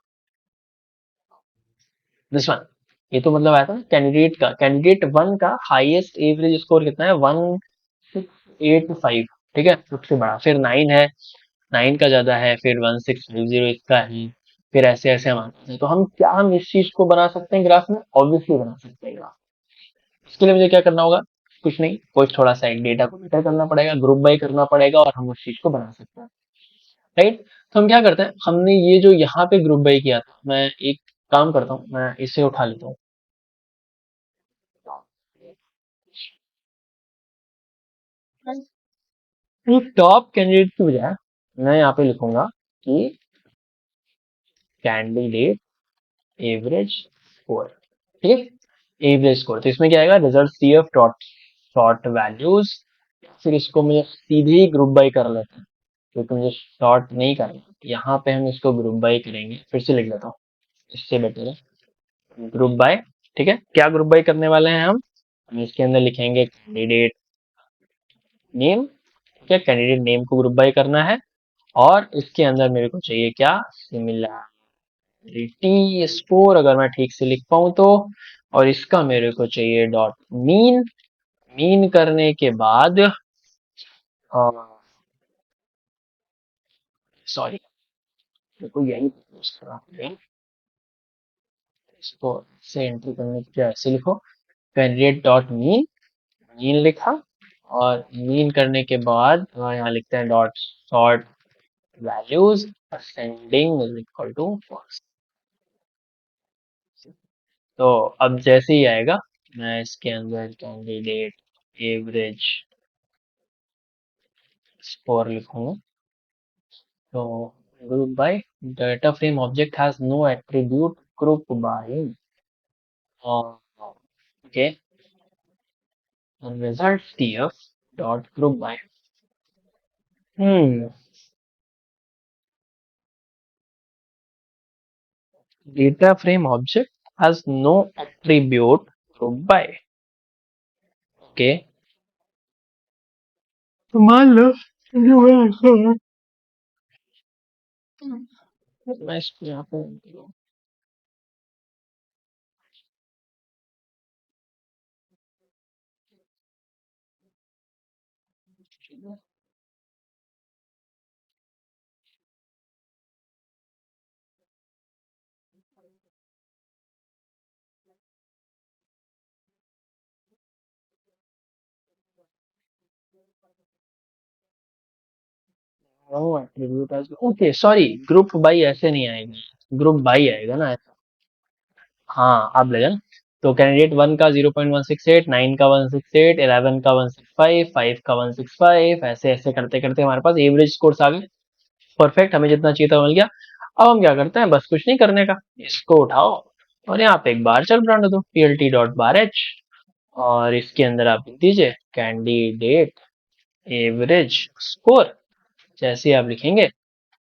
दिस वन। ये तो मतलब आया था कैंडिडेट का, कैंडिडेट वन का हाईएस्ट एवरेज स्कोर कितना है, 1685। ठीक है, सबसे बड़ा, फिर 9 है, 9 का ज्यादा है, फिर 1650 इसका है, फिर ऐसे ऐसे हम आते हैं। तो हम इस चीज को बना सकते हैं ग्राफ में, ऑब्वियसली बना सकते हैं ग्राफ। इसके लिए मुझे क्या करना होगा, कुछ नहीं, कुछ थोड़ा सा एक डेटा को बेटर करना पड़ेगा, ग्रुप बाय करना पड़ेगा, और हम उस चीज को बना सकते हैं, राइट। तो हम क्या करते हैं, हमने ये जो यहाँ पे ग्रुप बाय किया था, मैं एक काम करता हूँ, मैं इसे उठा लेता हूँ। तो टॉप कैंडिडेट की बजाय मैं यहाँ पे लिखूंगा कि कैंडिडेट एवरेज स्कोर, ठीक है, एवरेज स्कोर। तो इसमें क्या आएगा, result CF dot short values, फिर इसको मुझे सीधे ही ग्रुप बाय कर लेते हैं, क्योंकि मुझे शॉर्ट नहीं करना, यहाँ पे हम इसको ग्रुप बाय करेंगे, फिर से लिख लेता हूँ, इससे बेटर है ग्रुप बाय। ठीक है, क्या ग्रुप बाय करने वाले हैं हम इसके अंदर लिखेंगे कैंडिडेट नेम, ठीक है, कैंडिडेट नेम को ग्रुप बाय करना है, और इसके अंदर मेरे को चाहिए क्या, सिमिलैरिटी स्कोर, अगर मैं ठीक से लिख पाऊं तो, और इसका मेरे को चाहिए डॉट मीन, मीन करने के बाद सॉरी, मेरे को यही use करना है। इसको से एंट्री करने के लिए ऐसे लिखो, कैंडिडेट डॉट मीन, मीन लिखा, और मीन करने के बाद यहाँ लिखते हैं dot sort values ascending is equal to first. तो अब जैसे ही आएगा मैं इसके अंदर कैंडिडेट एवरेज स्कोर लिखूंगा। तो group by data frame object has no attribute group by okay result tf dot group by hmm data frame object has no attribute group by okay तो मान लो जो है ऐसा है, मैं इसको यहाँ पे attribute okay sorry group by ऐसे नहीं आएगा ग्रुप बाई आएगा ना ऐसा हाँ अब लगन तो कैंडिडेट 1 का 0.168 9 का 168 11 का 165 5 का 165 ऐसे ऐसे करते करते हमारे पास एवरेज स्कोर्स आ गए परफेक्ट हमें जितना चाहिए था मिल गया अब हम क्या करते हैं बस कुछ नहीं करने का इसको उठाओ और यहाँ पे एक बार चल ब्रांड दो plt डॉट बार एच और इसके अंदर आप लिख दीजिए कैंडिडेट एवरेज स्कोर जैसे आप लिखेंगे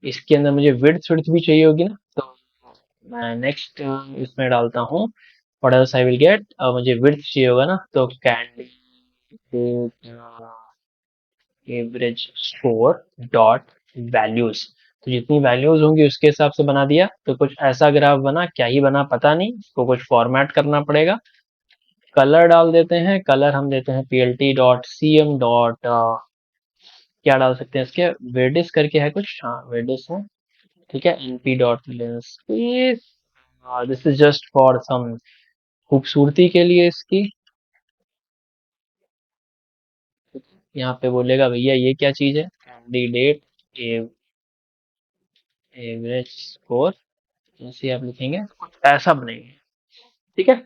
इसके अंदर मुझे विड्थ विड्थ भी चाहिए होगी ना तो मैं नेक्स्ट इसमें डालता हूँ what else I will get मुझे विड्थ चाहिए होगा ना तो candidate average score dot values तो जितनी वैल्यूज होंगी उसके हिसाब से बना दिया तो कुछ ऐसा ग्राफ बना क्या ही बना पता नहीं इसको कुछ फॉर्मेट करना पड़ेगा कलर डाल देते हैं कलर हम देते हैं plt डॉट cm डॉट क्या डाल सकते हैं इसके वेडिस करके है कुछ हाँ वेडिस है ठीक है np dot lens this is just for some खूबसूरती के लिए इसकी यहाँ पे बोलेगा भैया ये क्या चीज है कैंडिडेट एवरेज स्कोर जैसे आप लिखेंगे ऐसा बनेंगे ठीक है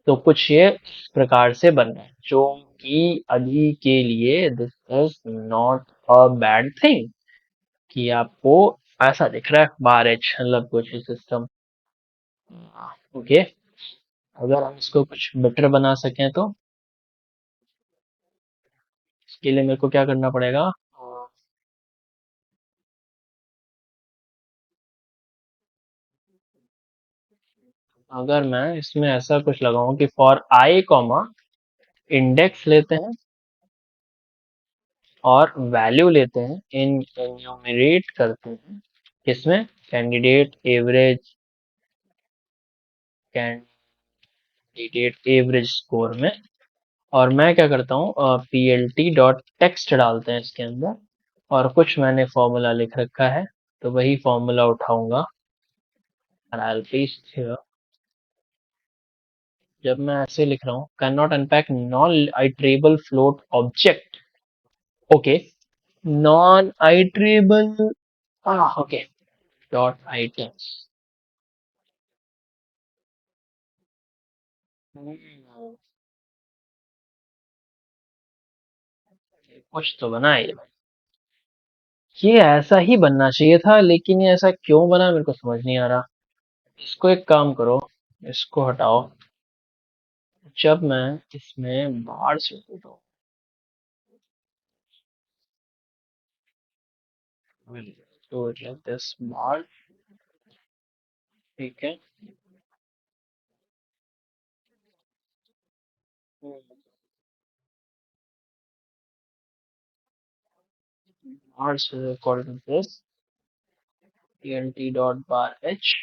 तो कुछ ये इस प्रकार से बन रहा है जो कि अभी के लिए this is not a bad thing कि आपको ऐसा दिख रहा है बार एच मतलब कुछ सिस्टम ओके अगर हम इसको कुछ बेटर बना सकें तो इसके लिए मेरे को क्या करना पड़ेगा अगर मैं इसमें ऐसा कुछ लगाऊं कि फॉर आई कॉमा इंडेक्स लेते हैं और वैल्यू लेते हैं इन एन्यूमरेट करते हैं किसमें candidate average candidate average score में और मैं क्या करता हूँ plt डॉट टेक्स्ट डालते हैं इसके अंदर और कुछ मैंने फॉर्मूला लिख रखा है तो वही फॉर्मूला उठाऊंगा और I'll paste here जब मैं ऐसे लिख रहा हूँ cannot unpack non iterable float object okay non iterable okay dot items कुछ तो बना है ये ऐसा ही बनना चाहिए था लेकिन ये ऐसा क्यों बना मेरे को समझ नहीं आ रहा इसको एक काम करो इसको हटाओ जब मैं इसमें बाहर से तो will do it like this बाहर ठीक है बाहर से according to this plt dot bar h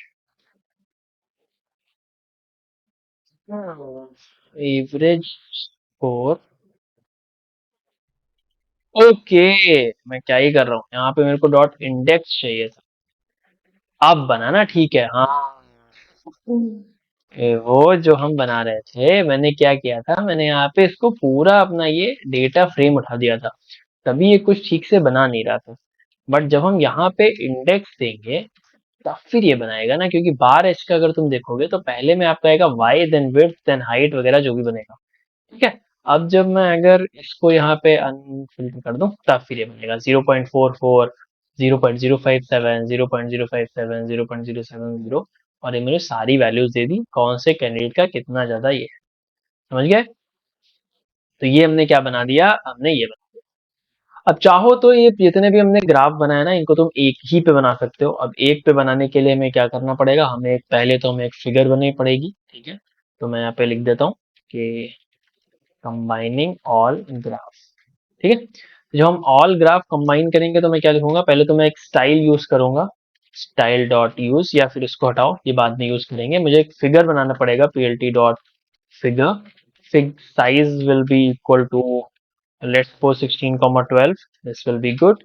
average score okay मैं क्या ही कर रहा हूँ यहाँ पे मेरे को डॉट इंडेक्स चाहिए था अब बना ना ठीक है हाँ वो जो हम बना रहे थे मैंने क्या किया था मैंने यहाँ पे इसको पूरा अपना ये डेटा फ्रेम उठा दिया था तभी ये कुछ ठीक से बना नहीं रहा था बट जब हम यहाँ पे इंडेक्स देंगे तब फिर ये बनाएगा ना क्योंकि बार एच का अगर तुम देखोगे तो पहले में आपका आएगा y then width then height वगैरह जो भी बनेगा ठीक है। अब जब मैं अगर इसको यहाँ पे अनफिल्टर कर दूं तब फिर ये बनेगा 0.44, 0.057, 0.057, 0.070, और ये मुझे सारी वैल्यूज दे दी कौन से कैंडिडेट का कितना ज्यादा ये है। समझ गए? तो ये हमने क्या बना दिया, हमने ये बना। अब चाहो तो ये जितने भी हमने ग्राफ बनाया ना, इनको तुम एक ही पे बना सकते हो। अब एक पे बनाने के लिए हमें क्या करना पड़ेगा, पहले तो हमें एक फिगर बनानी पड़ेगी। ठीक है, तो मैं यहाँ पे लिख देता हूँ कि कंबाइनिंग ऑल ग्राफ। ठीक है, तो जब हम ऑल ग्राफ कंबाइन करेंगे तो मैं क्या लिखूंगा, पहले तो मैं एक स्टाइल यूज करूंगा, स्टाइल डॉट यूज, या फिर इसको हटाओ, ये बाद में यूज करेंगे। मुझे एक फिगर बनाना पड़ेगा, PLT dot figure, fig size will be equal to, let's suppose 16,12, this will be good।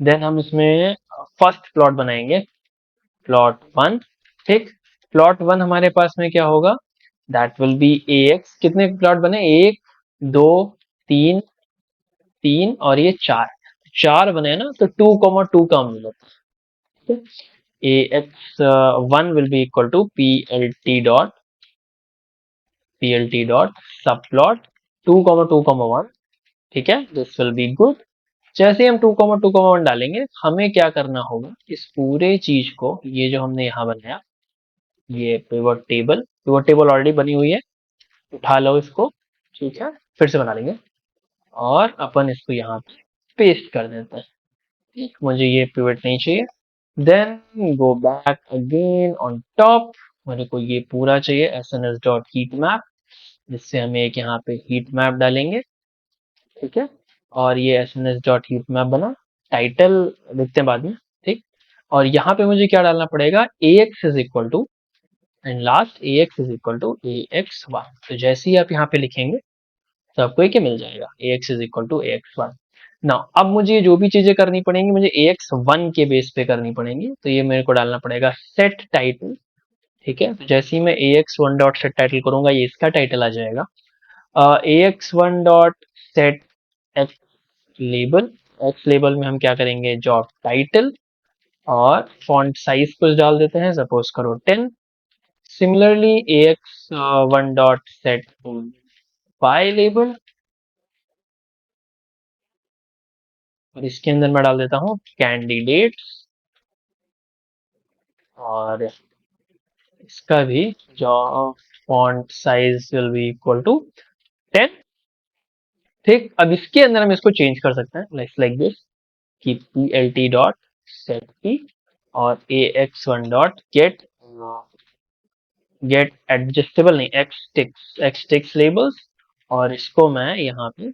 Then हम इसमें फर्स्ट प्लॉट बनाएंगे, प्लॉट वन। ठीक, प्लॉट वन हमारे पास में क्या होगा, that will be A x. कितने प्लॉट बने, एक, दो, तीन, तीन और ये चार, चार बने ना, तो 2,2 का हम लेते हैं। A X one will be equal to P L T dot सब प्लॉट 2,2,1। ठीक है, दिस विल बी गुड। जैसे हम 2,2,1 डालेंगे, हमें क्या करना होगा, इस पूरे चीज को, ये जो हमने यहाँ बनाया, ये पिवट टेबल ऑलरेडी बनी हुई है, उठा लो इसको। ठीक है, फिर से बना लेंगे और अपन इसको यहाँ पे पेस्ट कर देते हैं। ठीक, मुझे ये पिवट नहीं चाहिए। Then go back again on top, मेरे को ये पूरा चाहिए s N S dot heat map, जिससे हम एक यहाँ पे हीट मैप डालेंगे। ठीक है, और ये S N S dot heat map बना, टाइटल लिखते हैं बाद में। ठीक, और यहाँ पे मुझे क्या डालना पड़ेगा, A X is equal to, and last A X is equal to A X one. तो जैसे ही आप यहाँ पे लिखेंगे तो आपको एक मिल जाएगा, A X is equal to A X one. ना, अब मुझे जो भी चीजें करनी पड़ेंगी, मुझे ए एक्स वन के बेस पे करनी पड़ेंगी। तो ये मेरे को डालना पड़ेगा सेट टाइटल। ठीक है, तो जैसे ही मैं A X one dot set title करूंगा, ये इसका टाइटल आ जाएगा। A X one dot set X label, X label में हम क्या करेंगे, जॉब टाइटल, और फॉन्ट साइज कुछ डाल देते हैं, सपोज करो 10। Similarly A X one dot set Y label, और इसके अंदर मैं डाल देता हूँ कैंडिडेट्स, और इसका भी job font size will be equal to 10। ठीक, अब इसके अंदर हम इसको चेंज कर सकते हैं, लाइक दिस, कि P L T dot set P, और A X one dot get adjustable नहीं, एक्स टिक्स लेबल्स, और इसको मैं यहाँ पे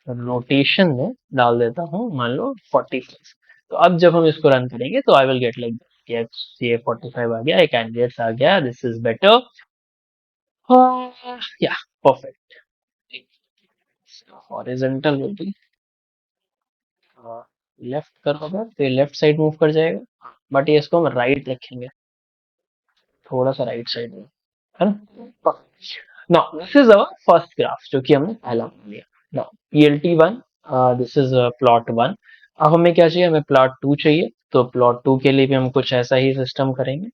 रोटेशन में डाल देता हूँ, मान लो 46। तो अब जब हम इसको रन करेंगे तो I will get like this, ये 45 आ गया, एक कैंडिडेट्स आ गया, दिस इज बेटर। या perfect. Horizontal will be left करोगे तो ये लेफ्ट साइड मूव कर जाएगा, बट ये इसको हम राइट रखेंगे, थोड़ा सा राइट साइड में, है ना। Now this is our first graph जो कि हमने पहला बना लिया। Now PLT one, this is plot one. अब हमें क्या चाहिए, हमें प्लॉट टू चाहिए। तो प्लॉट टू के लिए भी हम कुछ ऐसा ही सिस्टम करेंगे।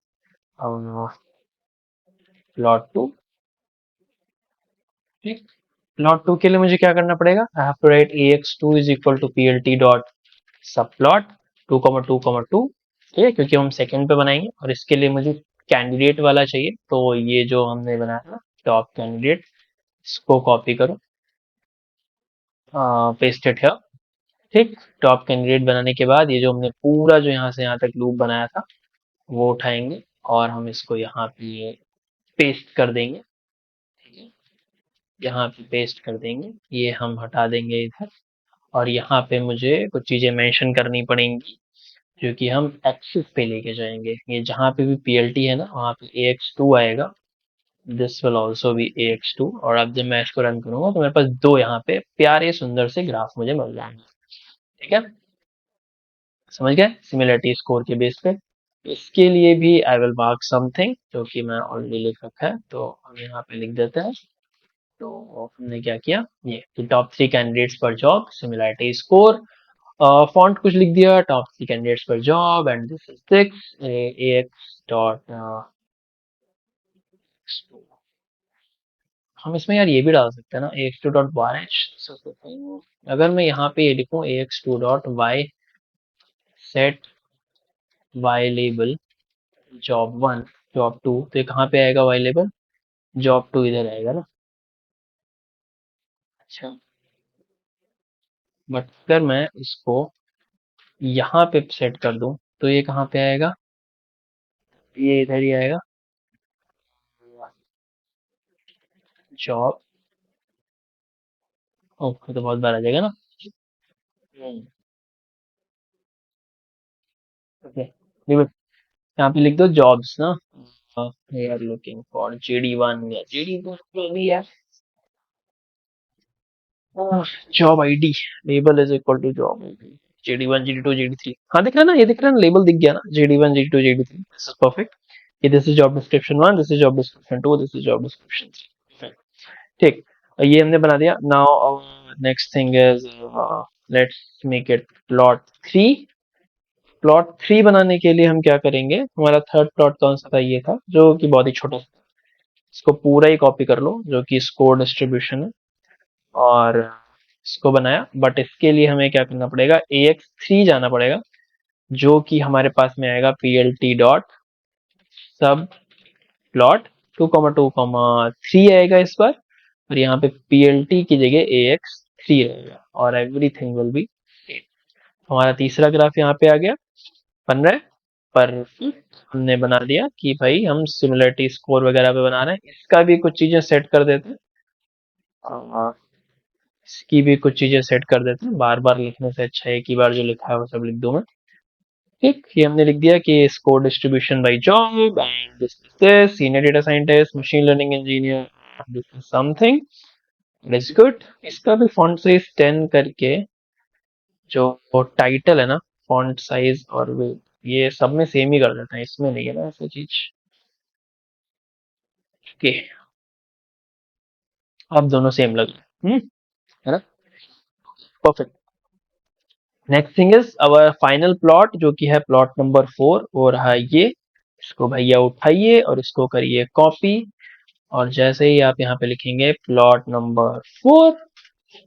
प्लॉट टू, ठीक, प्लॉट टू के लिए मुझे क्या करना पड़ेगा, I have to write A X two is equal to P L T dot सब प्लॉट 2,2,2। ठीक है, क्योंकि हम सेकंड पे बनाएंगे, और इसके लिए मुझे कैंडिडेट वाला चाहिए। तो ये जो हमने बनाया था टॉप कैंडिडेट, इसको कॉपी करो, पेस्ट इट हियर। ठीक, टॉप कैंडिडेट बनाने के बाद ये जो हमने पूरा जो यहाँ से यहाँ तक लूप बनाया था, वो उठाएंगे और हम इसको यहाँ पे पेस्ट कर देंगे। ठीक है, यहाँ पे पेस्ट कर देंगे, ये हम हटा देंगे इधर, और यहाँ पे मुझे कुछ चीजें मेंशन करनी पड़ेंगी जो कि हम एक्सिस पे लेके जाएंगे। ये जहाँ पे भी पीएलटी है ना, वहाँ पे ए एक्स टू आएगा, this will also be A X two. और अब जब मैं इसको रन करूंगा तो मेरे पास दो यहाँ पे प्यारे सुंदर से ग्राफ मुझे मिल जाएंगे। ठीक है, समझ गए, सिमिलरिटी स्कोर के बेस पे। इसके लिए भी आई विल मार्क समथिंग जो कि मैं ऑलरेडी लिख रखा है, तो हम यहाँ पे लिख देते हैं। तो हमने क्या किया, ये टॉप थ्री कैंडिडेट्स पर जॉब, सिमिलरिटी स्कोर, फॉन्ट कुछ लिख दिया, टॉप थ्री कैंडिडेट्स पर job, and this is six A x dot हम इसमें यार ये भी डाल सकते हैं ना, ax2 डॉट वाई। अगर मैं यहाँ पे ये लिखूँ ax2 dot Y set Y label job1 job2, तो ये कहाँ पे आएगा वाई लेबल? job2 इधर आएगा ना। अच्छा, बट अगर मैं इसको यहाँ पे सेट कर दूं तो ये कहाँ पे आएगा? ये इधर ही आएगा, जॉब। ओके, तो बहुत बार आ जाएगा ना। ओके, यहाँ पे लिख दो जॉब्स ना। We are looking for JD1 या JD2 जो भी है। Job ID label is equal to job JD1 JD2 JD3। हाँ दिख रहा है ना, ये दिख रहा है ना, लेबल दिख गया ना, JD1 JD2 JD3। This is perfect. ये this is job description 1, this is job description 2, this is job description 3। ठीक, ये हमने बना दिया। Now next thing is let's make it plot 3। Plot 3 बनाने के लिए हम क्या करेंगे, हमारा थर्ड प्लॉट कौन सा था? ये था, जो कि बहुत ही छोटा सा। इसको पूरा ही कॉपी कर लो, जो कि स्कोर डिस्ट्रीब्यूशन है, और इसको बनाया। बट इसके लिए हमें क्या करना पड़ेगा, AX3 जाना पड़ेगा, जो कि हमारे पास में आएगा PLT डॉट सब प्लॉट 2,2,3 आएगा इस बार। और यहाँ पे PLT की जगह AX3 रहेगा, और एवरीथिंग विल बी सेम। हमारा तीसरा ग्राफ यहाँ पे आ गया, बन रहा है। पर हमने बना दिया कि भाई हम सिमिलरिटी स्कोर वगैरह पे बना रहे हैं, इसका भी कुछ चीजें सेट कर देते हैं। इसकी भी कुछ चीजें सेट कर देते हैं, बार बार लिखने से अच्छा है एक ही बार जो लिखा है वो सब लिख दूं मैं। ठीक, ये हमने लिख दिया कि score distribution by job, and this is this senior data scientist machine learning engineer, this is something is good. इसका भी फॉन्ट साइज 10 करके, जो टाइटल है ना, फॉन्ट साइज और वे, ये सब में सेम ही कर देते हैं, इसमें नहीं है ना ऐसा चीज। ओके, अब दोनों सेम लग रहे हैं, है ना। Perfect. Next thing is our final plot, जो कि है प्लॉट नंबर 4, और है ये। इसको भैया उठाइए और इसको करिए कॉपी, और जैसे ही आप यहाँ पे लिखेंगे प्लॉट नंबर 4,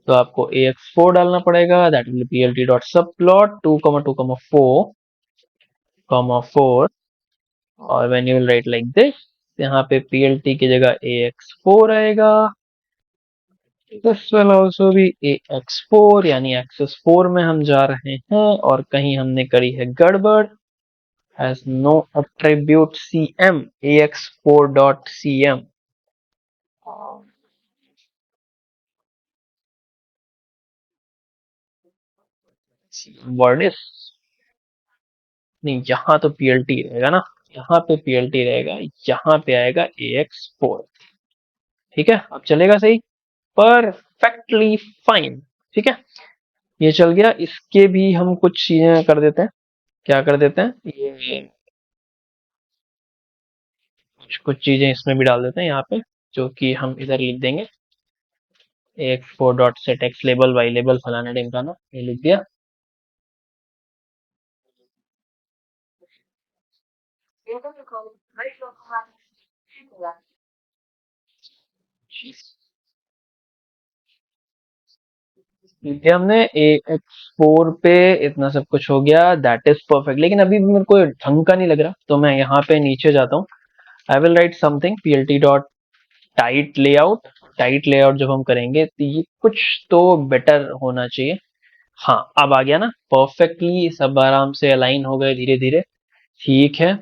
तो आपको AX4 डालना पड़ेगा, दैट विल PLT डॉट सब प्लॉट 2,2,4, और when you will write like this, यहाँ पे PLT की जगह AX4 आएगा। This will also be AX4, यानी एक्सेस 4 में हम जा रहे हैं, और कहीं हमने करी है गड़बड़। has no attribute CM, AX4 dot CM। Word is, नहीं यहाँ तो PLT रहेगा ना, यहाँ पे PLT रहेगा, यहाँ पे आएगा AX4। ठीक है, अब चलेगा सही, परफेक्टली फाइन। ठीक है, ये चल गया। इसके भी हम कुछ चीजें कर देते हैं। क्या कर देते हैं, ये कुछ चीजें इसमें भी डाल देते हैं यहाँ पे, जो कि हम इधर लिख देंगे AX4 dot set X label Y label फलाना ढिमकाना, ये लिख दिया। ये हमने AX4 पे इतना सब कुछ हो गया, दैट इज परफेक्ट। लेकिन अभी भी मेरे को ढंग का नहीं लग रहा, तो मैं यहाँ पे नीचे जाता हूँ। आई will right something PLT dot tight layout. Tight layout जब हम करेंगे तो ये कुछ तो बेटर होना चाहिए। हाँ, अब आ गया ना परफेक्टली, सब आराम से अलाइन हो गए धीरे धीरे। ठीक है,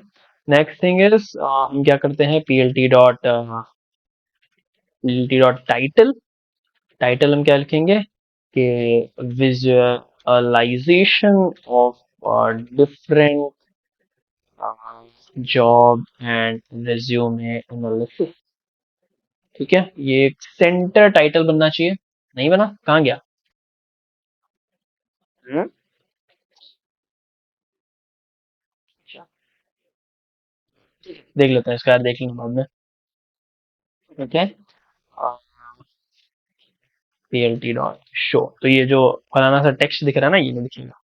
नेक्स्ट थिंग इज हम क्या करते हैं, PLT डॉट टाइटल। टाइटल हम क्या लिखेंगे कि visualisation of different job and resume analysis. ठीक है, ये एक सेंटर टाइटल बनना चाहिए। नहीं बना, कहाँ गया? हम्म? देख लेते हैं इसका यार, देख लेंगे बाद में। ओके, PLT डॉट शो, तो ये जो फलाना सा टेक्स्ट दिख रहा है ना, ये नहीं दिखेगा।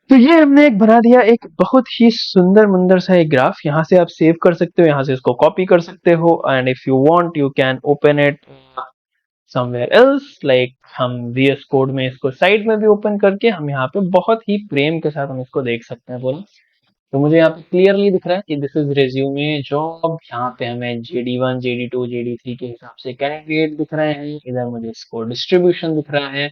तो ये हमने एक बना दिया, एक बहुत ही सुंदर मुंदर सा एक ग्राफ। यहाँ से आप सेव कर सकते हो, यहाँ से इसको कॉपी कर सकते हो, and if you want you can open it somewhere else, like हम VS कोड में इसको साइड में भी ओपन करके हम यहाँ पे बहुत ही प्रेम के साथ हम इसको देख सकते हैं पूरा। तो मुझे यहाँ पे क्लियरली दिख रहा है कि दिस इज रेज्यूमे जॉब। यहाँ पे हमें JD1 JD2 JD3 के हिसाब से कैंडिडेट दिख रहे हैं, इधर मुझे स्कोर डिस्ट्रीब्यूशन दिख रहा है,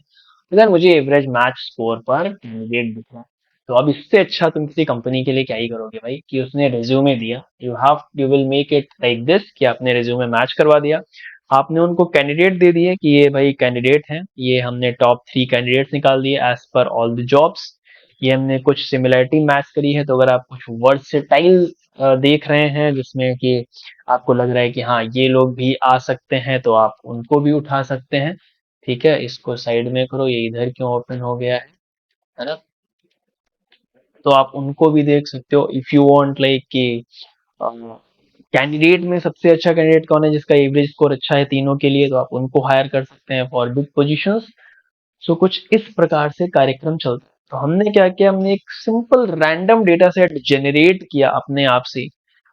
इधर मुझे एवरेज मैच स्कोर पर कैंडिडेट दिख रहा है। तो अब इससे अच्छा तुम किसी कंपनी के लिए क्या ही करोगे भाई, कि उसने रेज्यूमे दिया, you will make it like this कि आपने रेज्यूमे मैच करवा दिया, आपने उनको कैंडिडेट दे दिए कि ये भाई कैंडिडेट हैं, ये हमने टॉप 3 कैंडिडेट्स निकाल दिए as per all the jobs, ये हमने कुछ सिमिलरिटी मैच करी है। तो अगर आप कुछ वर्सेटाइल देख रहे हैं जिसमें कि आपको लग रहा है कि हाँ ये लोग भी आ सकते हैं, तो आप उनको भी उठा सकते हैं। ठीक है, इसको साइड में करो, ये इधर क्यों ओपन हो गया है ना। तो आप उनको भी देख सकते हो इफ यू वांट, लाइक कि कैंडिडेट में सबसे अच्छा कैंडिडेट कौन है जिसका एवरेज स्कोर अच्छा है तीनों के लिए, तो आप उनको हायर कर सकते हैं फॉर बिग पोजीशंस। सो कुछ इस प्रकार से कार्यक्रम चलता है। तो हमने क्या किया, हमने एक simple random data set generate किया अपने आप से।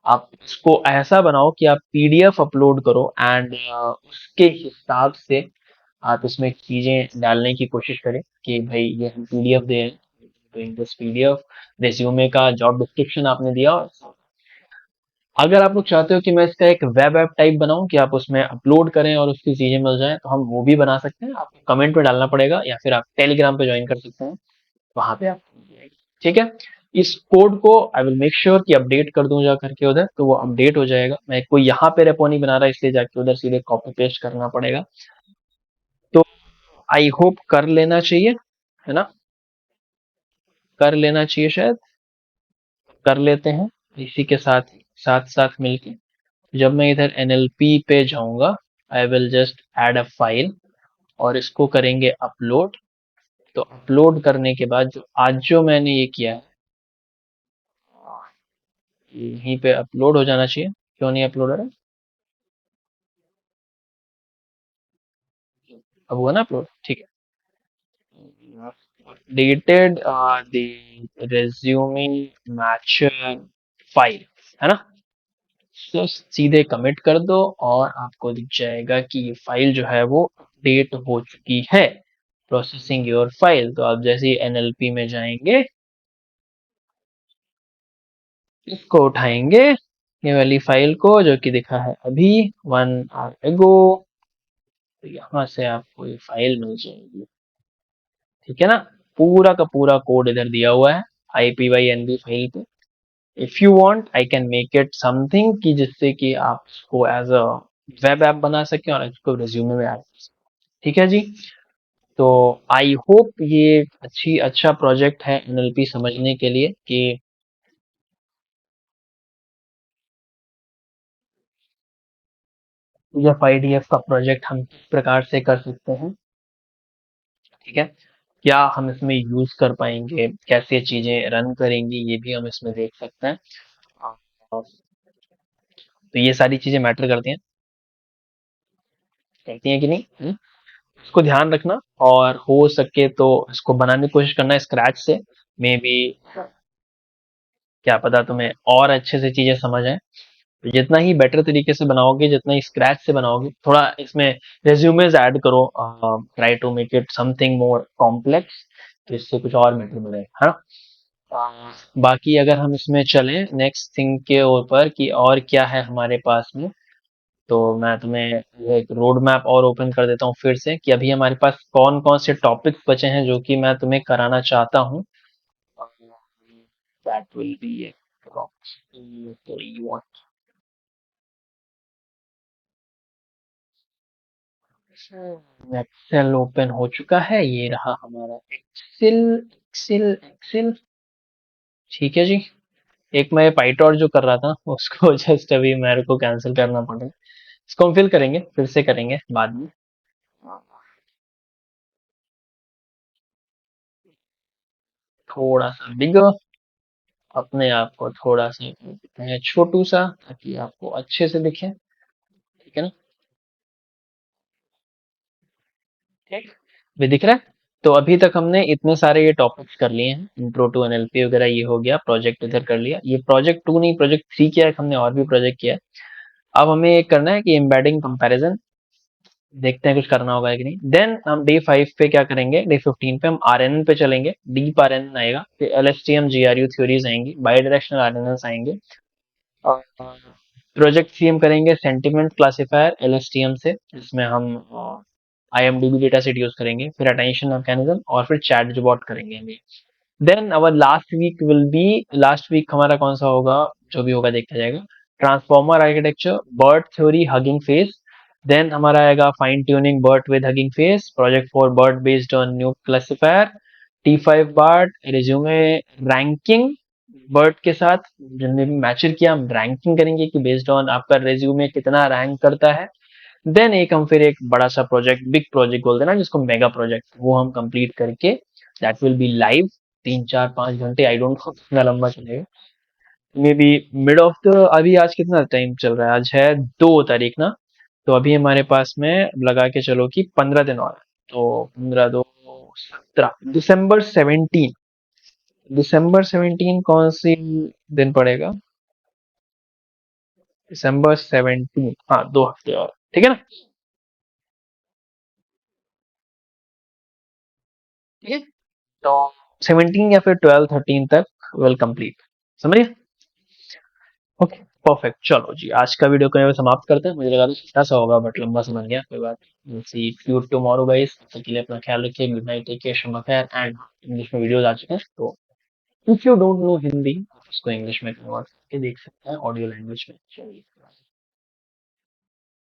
आप इसको ऐसा बनाओ कि आप PDF अपलोड करो, एंड उसके हिसाब से आप इसमें चीजें डालने की कोशिश करें कि भाई ये हम PDF दे रहे हैं, तो इन दिस PDF रेज्यूमे का जॉब डिस्क्रिप्शन आपने दिया। अगर आप लोग चाहते हो कि मैं इसका एक वेब ऐप टाइप बनाऊं कि आप उसमें अपलोड करें और उसकी चीजें मिल जाएं, तो हम वो भी बना सकते हैं। आपको कमेंट में डालना पड़ेगा या फिर आप टेलीग्राम पे ज्वाइन कर सकते हैं, वहां पे आप ठीक है। इस कोड को आई विल मेक श्योर कि अपडेट कर दूं जा करके उधर, तो वो अपडेट हो जाएगा। मैं कोई यहाँ पे रेपो नहीं बना रहा, इसलिए जाके उधर सीधे कॉपी पेस्ट करना पड़ेगा। तो आई होप कर लेना चाहिए, है ना, कर लेना चाहिए शायद। कर लेते हैं इसी के साथ साथ साथ मिलके। जब मैं इधर NLP पे जाऊंगा, I will just add a file और इसको करेंगे अपलोड। तो अपलोड करने के बाद जो आज जो मैंने ये किया है, यहीं पे अपलोड हो जाना चाहिए। क्यों नहीं अपलोड हो रहा है? अब हुआ ना अपलोड, ठीक है। Updated the resume mature file, है ना। तो सीधे कमिट कर दो और आपको दिख जाएगा कि ये फाइल जो है वो अपडेट हो चुकी है। Processing your file. तो आप जैसे ही NLP में जाएंगे, इसको उठाएंगे, ये वाली फाइल को जो कि दिखा है अभी 1 आवर एगो। तो यहाँ से आपको ये फाइल मिल जाएगी, ठीक है ना। पूरा का पूरा कोड इधर दिया हुआ है IPYNB फाइल पे। If you want I can make it something कि जिससे कि आप इसको एज अ वेब ऐप बना सकें और इसको रिज्यूमे में ऐड कर सकें। ठीक है जी। तो आई होप ये अच्छा प्रोजेक्ट है NLP समझने के लिए कि एफ IDF का प्रोजेक्ट हम किस प्रकार से कर सकते हैं। ठीक है, क्या हम इसमें यूज कर पाएंगे, कैसे चीजें रन करेंगी, ये भी हम इसमें देख सकते हैं। तो ये सारी चीजें मैटर करती हैं, कहती हैं कि नहीं। इसको ध्यान रखना, और हो सके तो इसको बनाने की कोशिश करना स्क्रैच से। मे बी क्या पता तुम्हें और अच्छे से चीजें समझ आए। तो जितना ही बेटर तरीके से बनाओगे, जितना ही स्क्रैच से बनाओगे, थोड़ा इसमें रेज्यूमेज ऐड करो, try to make it something more complex, तो इससे कुछ और मैटर मिलेगा, है ना। बाकी अगर हम इसमें चलें नेक्स्ट थिंग के ऊपर कि और क्या है हमारे पास में, तो मैं तुम्हें ये एक रोड मैप और ओपन कर देता हूँ फिर से कि अभी हमारे पास कौन कौन से टॉपिक्स बचे हैं जो कि मैं तुम्हें कराना चाहता हूँ। That will be Excel open हो चुका है, ये रहा हमारा एक्सेल एक्सेल एक्सेल। ठीक है जी। एक मैं पाइटॉट जो कर रहा था उसको जस्ट अभी मेरे को कैंसिल करना पड़ा। इसको हम फिल करेंगे, फिर से करेंगे बाद में। थोड़ा सा बिगर, अपने आप को थोड़ा सा करते हैं छोटू सा ताकि आपको अच्छे से दिखे, ठीक है ना। ठीक, भी दिख रहा है। तो अभी तक हमने इतने सारे ये टॉपिक्स कर लिए हैं, इंट्रो टू एनएलपी वगैरह ये हो गया, प्रोजेक्ट इधर कर लिया, ये प्रोजेक्ट 2 नहीं प्रोजेक्ट 3 किया है हमने, और भी प्रोजेक्ट किया है। अब हमें ये करना है कि एम्बेडिंग कंपैरिजन, देखते हैं कुछ करना होगा कि नहीं। देन हम डे 5 पे क्या करेंगे, डे 15 पे हम आरएनएन पे चलेंगे, डीप आरएनएन आएगा, फिर एलएसटीएम जीआरयू थ्योरीज आएंगी, बाई डायरेक्शनल आरएनएन आएंगे, और प्रोजेक्ट सी हम करेंगे सेंटिमेंट क्लासिफायर एलएसटीएम से, जिसमें हम आईएमडीबी डेटा सेट यूज करेंगे, फिर अटेंशन मैकेनिज्म, और फिर चैट बॉट करेंगे हम। Then our last week will be, last week हमारा कौन सा होगा, जो भी होगा देखा जाएगा, transformer architecture, BERT theory, hugging face. Then हमारा आएगा fine tuning BERT with hugging face, project for BERT based on new classifier, T5 BERT resume, ranking BERT के साथ, जिनने भी मैचर किया हम रैंकिंग करेंगे कि बेस्ड ऑन आपका रिज्यूमे कितना रैंक करता है। देन एक हम फिर एक बड़ा सा प्रोजेक्ट, बिग प्रोजेक्ट बोलते हैं ना जिसको, मेगा प्रोजेक्ट, वो हम कंप्लीट करके दैट विल बी लाइव, 3 4 5 घंटे, आई डोंट नो कितना लंबा चलेगा, may be mid of the, अभी आज कितना टाइम चल रहा है, आज है 2 तारीख ना, तो अभी हमारे पास में लगा के चलो कि 15 दिन और है। तो 15 2 17, दिसंबर 17 कौन सी दिन पड़ेगा, दिसंबर 17, हाँ 2 हफ्ते और, ठीक है ना, ठीक है। तो 17 या फिर 12 13 तक विल कंप्लीट, समझिए। ओके, परफेक्ट, चलो जी आज का वीडियो को यहाँ पे समाप्त करते हैं, मुझे लगा था छोटा सा होगा बट लंबा समझ गया, कोई बात नहीं, सी यू टुमारो गाइस, तब तक के लिए अपना ख्याल रखिए, गुड नाइट, टेक केयर, शब खैर, एंड इंग्लिश में वीडियोस आ चुके हैं, तो if you don't know Hindi, आप उसको इंग्लिश में कन्वर्ट करके देख सकते हैं ऑडियो लैंग्वेज में, चलिए।